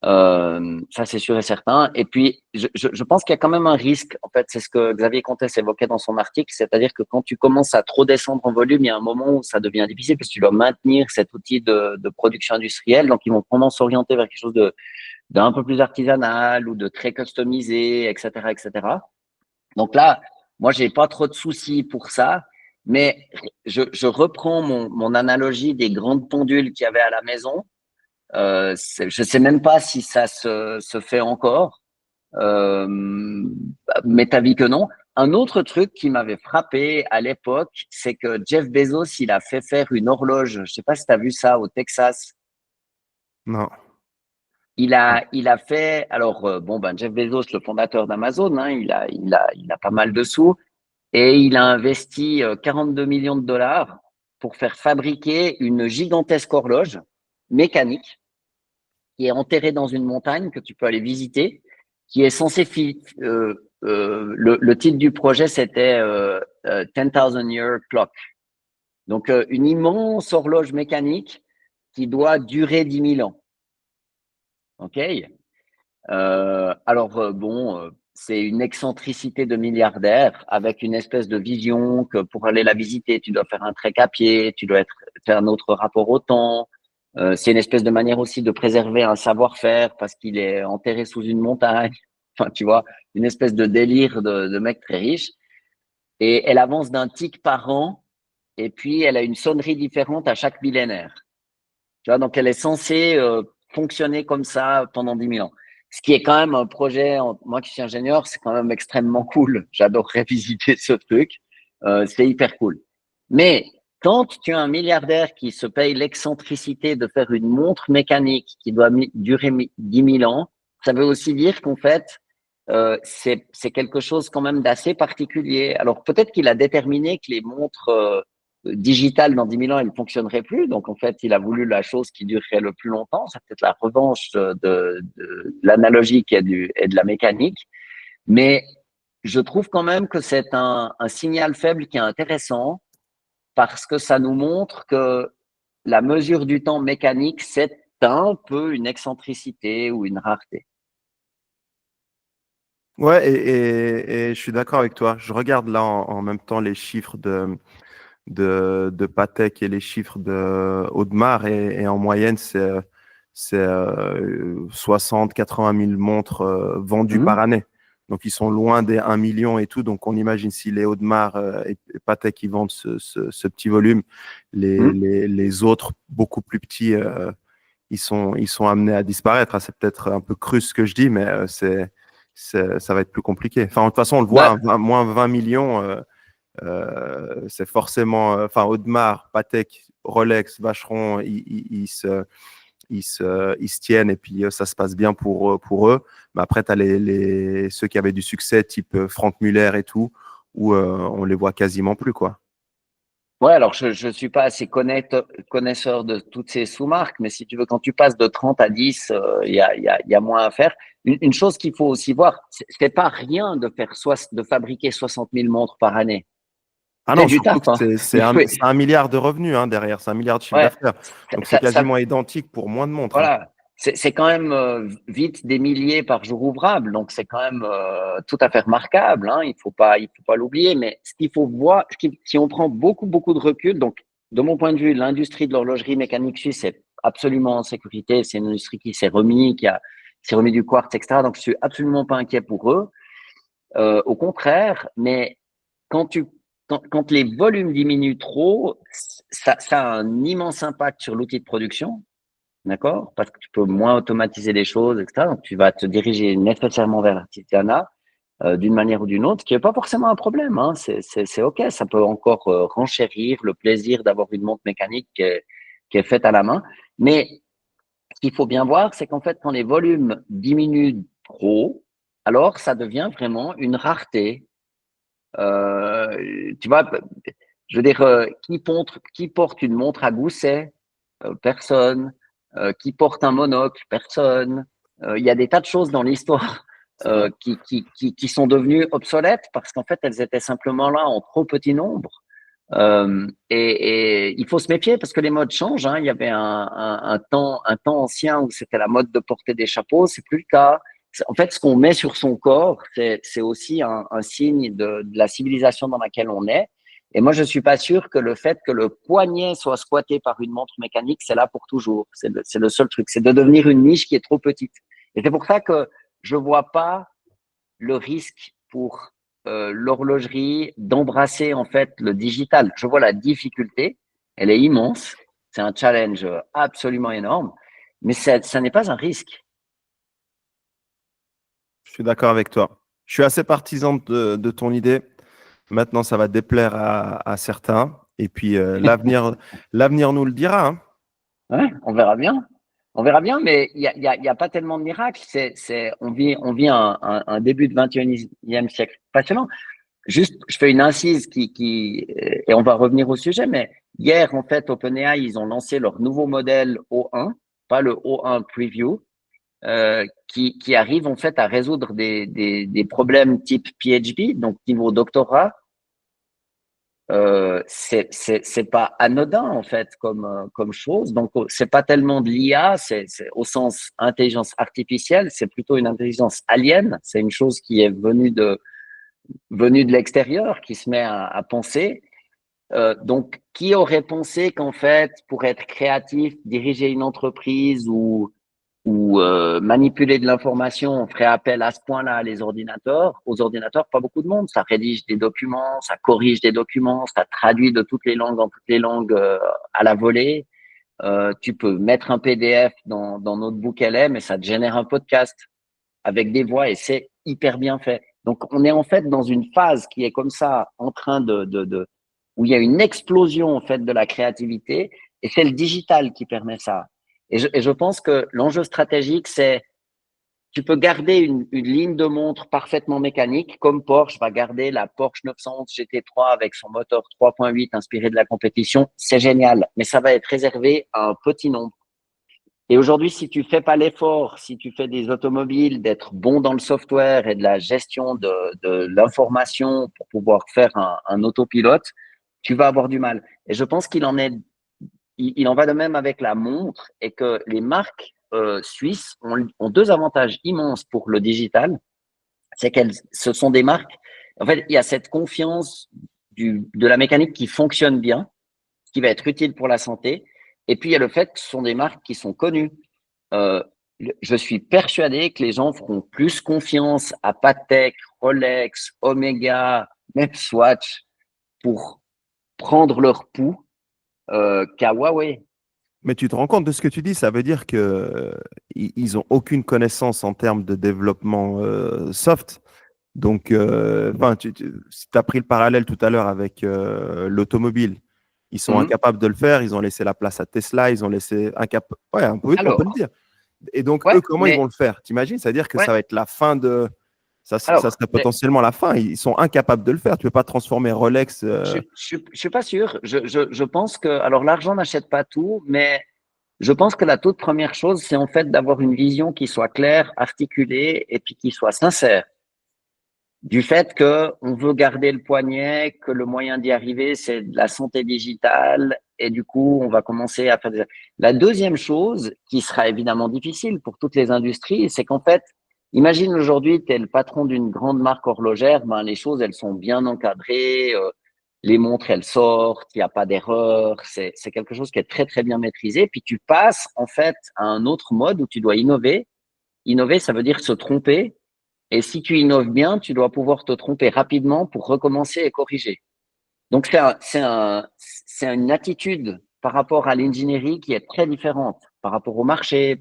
Ça c'est sûr et certain. Et puis, je pense qu'il y a quand même un risque. En fait, c'est ce que Xavier Comtesse évoquait dans son article, c'est-à-dire que quand tu commences à trop descendre en volume, il y a un moment où ça devient difficile parce que tu dois maintenir cet outil de production industrielle. Donc, ils vont vraiment s'orienter vers quelque chose d'un peu plus artisanal ou de très customisé, etc., etc. Donc là, moi, j'ai pas trop de soucis pour ça, mais je reprends mon analogie des grandes pendules qu'il y avait à la maison. Je sais même pas si ça se fait encore, euh, mais t'as vu que non. Un autre truc qui m'avait frappé à l'époque, c'est que Jeff Bezos, il a fait faire une horloge. Je sais pas si tu as vu ça au Texas. Non. Il a fait, alors bon ben Jeff Bezos, le fondateur d'Amazon, hein, il a pas mal de sous. Et il a investi 42 millions de dollars pour faire fabriquer une gigantesque horloge mécanique qui est enterrée dans une montagne que tu peux aller visiter, qui est censée le titre du projet c'était 10,000 Year Clock. Donc une immense horloge mécanique qui doit durer 10 000 ans. Ok. Alors bon, c'est une excentricité de milliardaire avec une espèce de vision que pour aller la visiter, tu dois faire un trek à pied, tu dois faire un autre rapport au temps. C'est une espèce de manière aussi de préserver un savoir-faire parce qu'il est enterré sous une montagne. Enfin, tu vois, une espèce de délire de mec très riche. Et elle avance d'un tic par an. Et puis, elle a une sonnerie différente à chaque millénaire. Tu vois, donc elle est censée fonctionner comme ça pendant 10 000 ans. Ce qui est quand même un projet, moi qui suis ingénieur, c'est quand même extrêmement cool. J'adorerais visiter ce truc. C'est hyper cool. Mais quand tu as un milliardaire qui se paye l'excentricité de faire une montre mécanique qui doit durer 10 000 ans, ça veut aussi dire qu'en fait, c'est quelque chose quand même d'assez particulier. Alors peut-être qu'il a déterminé que les montres digitales dans 10 000 ans, elles ne fonctionneraient plus. Donc en fait, il a voulu la chose qui durerait le plus longtemps. C'est peut-être la revanche de l'analogique et de la mécanique. Mais je trouve quand même que c'est un signal faible qui est intéressant parce que ça nous montre que la mesure du temps mécanique, c'est un peu une excentricité ou une rareté. Ouais, et je suis d'accord avec toi. Je regarde là en même temps les chiffres de Patek et les chiffres de Audemars, et en moyenne, c'est 60-80 000 montres vendues par année. Donc, ils sont loin des 1 million et tout. Donc, on imagine si les Audemars et Patek qui vendent ce petit volume, les autres, beaucoup plus petits, ils sont amenés à disparaître. C'est peut-être un peu cru ce que je dis, mais ça va être plus compliqué. Enfin, de toute façon, on le voit, Bah, moins 20 millions, c'est forcément, enfin, Audemars, Patek, Rolex, Vacheron, ils se tiennent, et puis ça se passe bien pour eux. Mais après, tu as ceux qui avaient du succès, type Franck Muller et tout, où on les voit quasiment plus, quoi. ouais, alors je suis pas assez connaisseur de toutes ces sous-marques, mais si tu veux, quand tu passes de 30 à 10, il y a moins à faire. Une chose qu'il faut aussi voir, c'est pas rien de de fabriquer 60 000 montres par année. Ah C'est non, du surtout taf, que hein. c'est c'est 1 milliard de revenus derrière, c'est 1 milliard de chiffre Ouais, d'affaires. Donc c'est ça, quasiment identique pour moins de montres. voilà, c'est quand même vite des milliers par jour ouvrable, donc c'est quand même tout à fait remarquable, hein, il faut pas l'oublier. Mais ce qu'il faut voir, si on prend beaucoup de recul, donc de mon point de vue, l'industrie de l'horlogerie mécanique suisse est absolument en sécurité. C'est une industrie qui s'est remis du quartz, etc. Donc je suis absolument pas inquiet pour eux. Au contraire, mais quand tu quand les volumes diminuent trop, ça a un immense impact sur l'outil de production. D'accord? Parce que tu peux moins automatiser les choses, etc. Donc, tu vas te diriger nécessairement vers l'artisanat d'une manière ou d'une autre, ce qui n'est pas forcément un problème. Hein. C'est OK. Ça peut encore renchérir le plaisir d'avoir une montre mécanique qui est faite à la main. Mais ce qu'il faut bien voir, c'est qu'en fait, quand les volumes diminuent trop, alors ça devient vraiment une rareté. Tu vois, je veux dire, qui porte une montre à gousset? Personne. Qui porte un monocle? Personne. Il y a des tas de choses dans l'histoire C'est vrai. qui sont devenues obsolètes parce qu'en fait, elles étaient simplement là en trop petit nombre. Et il faut se méfier parce que les modes changent. Hein. Il y avait un temps ancien où c'était la mode de porter des chapeaux, c'est plus le cas. En fait, ce qu'on met sur son corps, c'est aussi un signe de la civilisation dans laquelle on est. Et moi, je suis pas sûr que le fait que le poignet soit squatté par une montre mécanique, c'est là pour toujours. C'est le seul truc. C'est de devenir une niche qui est trop petite. Et c'est pour ça que je vois pas le risque pour l'horlogerie d'embrasser en fait le digital. Je vois la difficulté, elle est immense, c'est un challenge absolument énorme, mais ça n'est pas un risque. Je suis d'accord avec toi. Je suis assez partisan de ton idée. Maintenant, ça va déplaire à certains. Et puis, l'avenir nous le dira, hein. Ouais, on verra bien. On verra bien, mais il y a pas tellement de miracles. On vit un début de 21e siècle passionnant. Juste, je fais une incise et on va revenir au sujet, mais hier, en fait, OpenAI, ils ont lancé leur nouveau modèle O1, pas le O1 Preview, qui arrive en fait à résoudre des problèmes type PhD, donc niveau doctorat. C'est pas anodin en fait comme chose. Donc c'est pas tellement de l'IA, c'est au sens intelligence artificielle, c'est plutôt une intelligence alien. C'est une chose qui est venue de l'extérieur, qui se met à penser. Donc, qui aurait pensé qu'en fait, pour être créatif, diriger une entreprise ou manipuler de l'information, on ferait appel à ce point-là aux ordinateurs, pas beaucoup de monde. Ça rédige des documents, ça corrige des documents, ça traduit de toutes les langues en toutes les langues à la volée. Tu peux mettre un PDF dans Notebook LM et ça te génère un podcast. avec des voix et c'est hyper bien fait. Donc, on est en fait dans une phase qui est comme ça, en train où il y a une explosion en fait de la créativité et c'est le digital qui permet ça. Et je pense que l'enjeu stratégique, c'est tu peux garder une ligne de montre parfaitement mécanique, comme Porsche va garder la Porsche 911 GT3 avec son moteur 3.8 inspiré de la compétition. C'est génial, mais ça va être réservé à un petit nombre. Et aujourd'hui, si tu fais pas l'effort, si tu fais des automobiles, d'être bon dans le software et de la gestion de l'information pour pouvoir faire un autopilote, tu vas avoir du mal. Et je pense il en va de même avec la montre et que les marques suisses ont deux avantages immenses pour le digital. C'est ce sont des marques. En fait, il y a cette confiance de la mécanique qui fonctionne bien, qui va être utile pour la santé. Et puis, il y a le fait que ce sont des marques qui sont connues. Euh, je suis persuadé que les gens feront plus confiance à Patek, Rolex, Omega, même Swatch pour prendre leur pouls qu'à Huawei. Mais tu te rends compte de ce que tu dis, ça veut dire que ils ont aucune connaissance en termes de développement soft. Donc, si tu as pris le parallèle tout à l'heure avec l'automobile, ils sont incapables de le faire, ils ont laissé la place à Tesla, ils ont laissé incapable. Ouais, on peut le dire. Et donc, ouais, eux, comment ils vont le faire? T'imagines? C'est-à-dire que ouais. ça va être la fin de. Ça Alors, serait potentiellement la fin. Ils sont incapables de le faire. Tu ne peux pas transformer Rolex. je suis pas sûr. Je pense que, alors l'argent n'achète pas tout, mais je pense que la toute première chose, c'est en fait d'avoir une vision qui soit claire, articulée et puis qui soit sincère. Du fait que on veut garder le poignet, que le moyen d'y arriver, c'est de la santé digitale et du coup, on va commencer à faire des. La deuxième chose, qui sera évidemment difficile pour toutes les industries, c'est qu'en fait, imagine aujourd'hui, tu es le patron d'une grande marque horlogère, ben, les choses, elles sont bien encadrées, les montres, elles sortent, il n'y a pas d'erreur, c'est quelque chose qui est très, très bien maîtrisé. Puis tu passes en fait à un autre mode où tu dois innover. Innover, ça veut dire se tromper et si tu innoves bien, tu dois pouvoir te tromper rapidement pour recommencer et corriger. Donc, c'est une attitude par rapport à l'ingénierie qui est très différente par rapport au marché.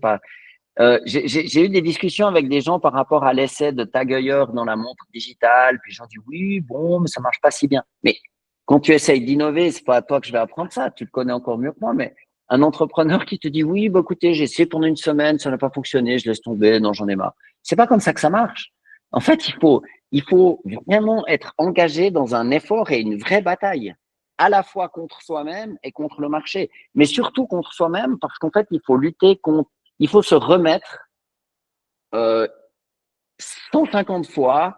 J'ai eu des discussions avec des gens par rapport à l'essai de Tag Heuer dans la montre digitale. Puis les gens disent oui, bon, mais ça marche pas si bien. Mais quand tu essayes d'innover, c'est pas à toi que je vais apprendre ça. Tu le connais encore mieux que moi. Mais un entrepreneur qui te dit oui, bah, écoutez, j'ai essayé pendant une semaine, ça n'a pas fonctionné, je laisse tomber, non, j'en ai marre. C'est pas comme ça que ça marche. En fait, il faut vraiment être engagé dans un effort et une vraie bataille, à la fois contre soi-même et contre le marché, mais surtout contre soi-même parce qu'en fait, il faut se remettre 150 fois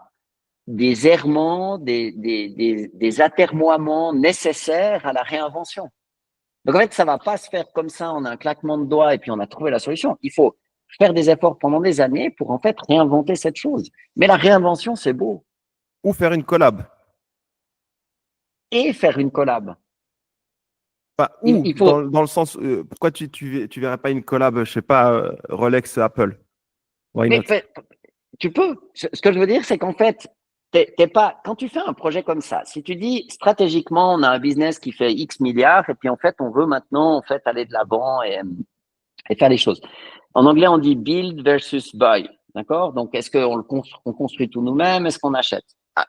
des errements, des atermoiements nécessaires à la réinvention. Donc en fait, ça va pas se faire comme ça en un claquement de doigts et puis on a trouvé la solution. Il faut faire des efforts pendant des années pour en fait réinventer cette chose. Mais la réinvention, c'est beau. Ou faire une collab. Et faire une collab. Enfin, ou Il faut. dans le sens, pourquoi tu verrais pas une collab, je sais pas, Rolex Apple? Why Mais not? tu peux. Ce que je veux dire, c'est qu'en fait, t'es pas. Quand tu fais un projet comme ça, si tu dis stratégiquement, on a un business qui fait X milliards et puis en fait, on veut maintenant en fait aller de l'avant et faire les choses. En anglais, on dit build versus buy. D'accord? Donc, est-ce qu'on on construit tout nous-mêmes? Est-ce qu'on achète? Ah,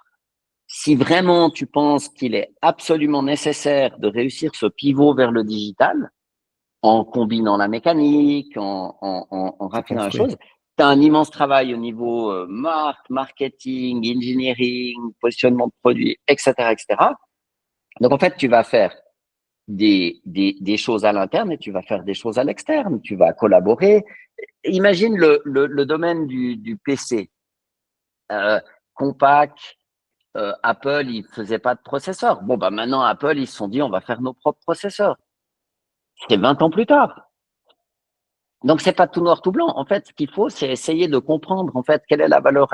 si vraiment tu penses qu'il est absolument nécessaire de réussir ce pivot vers le digital, en combinant la mécanique, en C'est raffinant la construit. chose, tu as un immense travail au niveau marketing, engineering, positionnement de produits, etc., etc. Donc, en fait, tu vas faire des choses à l'interne et tu vas faire des choses à l'externe. Tu vas collaborer. Imagine le domaine du PC. Euh, Compaq, Apple, ils faisaient pas de processeurs. Bon, bah maintenant, Apple, ils se sont dit, on va faire nos propres processeurs. C'est 20 ans plus tard. Donc, c'est pas tout noir, tout blanc. En fait, ce qu'il faut, c'est essayer de comprendre, en fait, quelle est la valeur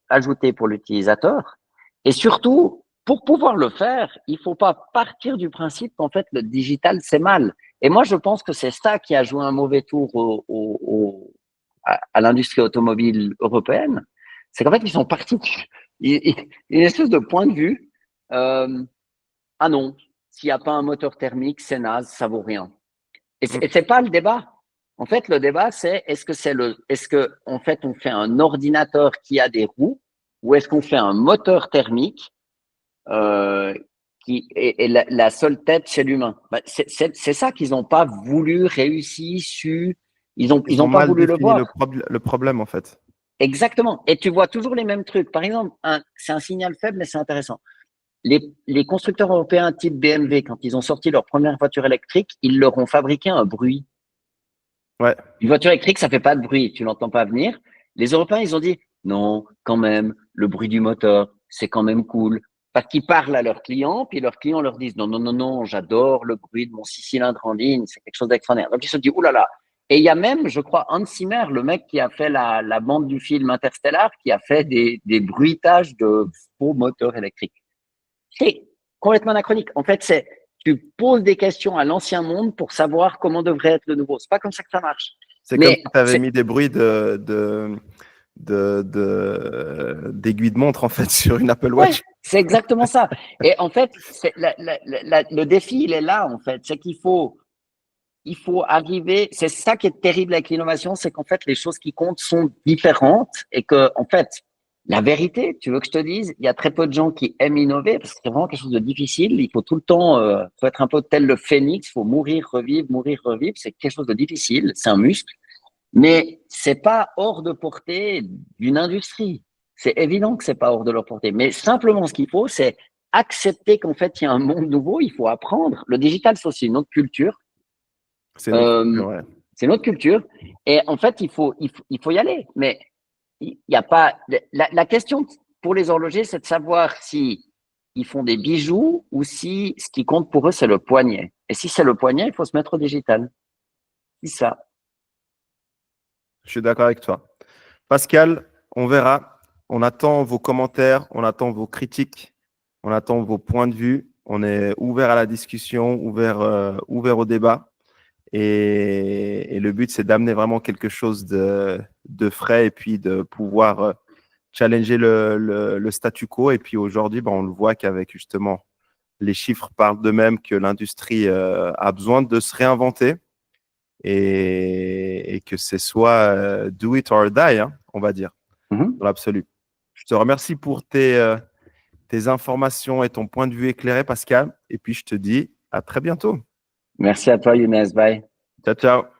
ajoutée pour l'utilisateur. Et surtout, pour pouvoir le faire, il faut pas partir du principe qu'en fait, le digital, c'est mal. Et moi, je pense que c'est ça qui a joué un mauvais tour à l'industrie automobile européenne. C'est qu'en fait, ils sont partis une espèce de point de vue. Ah non, s'il n'y a pas un moteur thermique, c'est naze, ça vaut rien. Et Mm. c'est pas le débat. En fait, le débat, c'est est-ce que en fait, on fait un ordinateur qui a des roues ou est-ce qu'on fait un moteur thermique euh, et la seule tête, c'est l'humain. Bah, c'est ça qu'ils n'ont pas voulu, réussi, su. Ils Ils ont ont pas mal voulu le défini voir. le problème, en fait. Exactement. Et tu vois toujours les mêmes trucs. Par exemple, c'est un signal faible, mais c'est intéressant. Les constructeurs européens type BMW, quand ils ont sorti leur première voiture électrique, ils leur ont fabriqué un bruit. Ouais. Une voiture électrique, ça fait pas de bruit, tu l'entends pas venir. Les Européens, ils ont dit non, quand même, le bruit du moteur, c'est quand même cool. Parce qu'ils parlent à leurs clients, puis leurs clients leur disent non, non, non, non, j'adore le bruit de mon 6 cylindres en ligne, c'est quelque chose d'extraordinaire. Donc ils se disent oulala. Et il y a même, je crois, Hans Zimmer, le mec qui a fait la bande du film Interstellar, qui a fait des bruitages de faux moteurs électriques. C'est complètement anachronique. En fait, c'est tu poses des questions à l'ancien monde pour savoir comment devrait être le nouveau. C'est pas comme ça que ça marche. C'est comme Mais si tu avais mis des bruits d'aiguilles de montre, en fait, sur une Apple ouais, Watch. c'est exactement ça. Et en fait, le défi, il est là, en fait. C'est il faut arriver. C'est ça qui est terrible avec l'innovation, c'est qu'en fait, les choses qui comptent sont différentes et que, en fait, la vérité, tu veux que je te dise, il y a très peu de gens qui aiment innover parce que c'est vraiment quelque chose de difficile. Il faut tout le temps, faut être un peu tel le phénix, il faut mourir, revivre, mourir, revivre. C'est quelque chose de difficile, c'est un muscle. Mais c'est pas hors de portée d'une industrie. C'est évident que c'est pas hors de leur portée. Mais simplement, ce qu'il faut, c'est accepter qu'en fait, il y a un monde nouveau. Il faut apprendre. Le digital, c'est aussi une autre culture. C'est une autre Euh, culture, ouais. c'est une autre culture. Et en fait, il faut y aller. Mais il y a pas. La question pour les horlogers, c'est de savoir si ils font des bijoux ou si ce qui compte pour eux, c'est le poignet. Et si c'est le poignet, il faut se mettre au digital. C'est ça. Je suis d'accord avec toi. Pascal, on verra. On attend vos commentaires, on attend vos critiques, on attend vos points de vue. On est ouvert à la discussion, ouvert au débat. Et le but, c'est d'amener vraiment quelque chose de frais et puis de pouvoir challenger le statu quo. Et puis aujourd'hui, on le voit qu'avec justement les chiffres parlent d'eux-mêmes, que l'industrie a besoin de se réinventer et que c'est soit do it or die, hein, on va dire, Mhm. dans l'absolu. Je te remercie pour tes informations et ton point de vue éclairé, Pascal. Et puis, je te dis à très bientôt. Merci à toi, Younes. Bye. Ciao, ciao.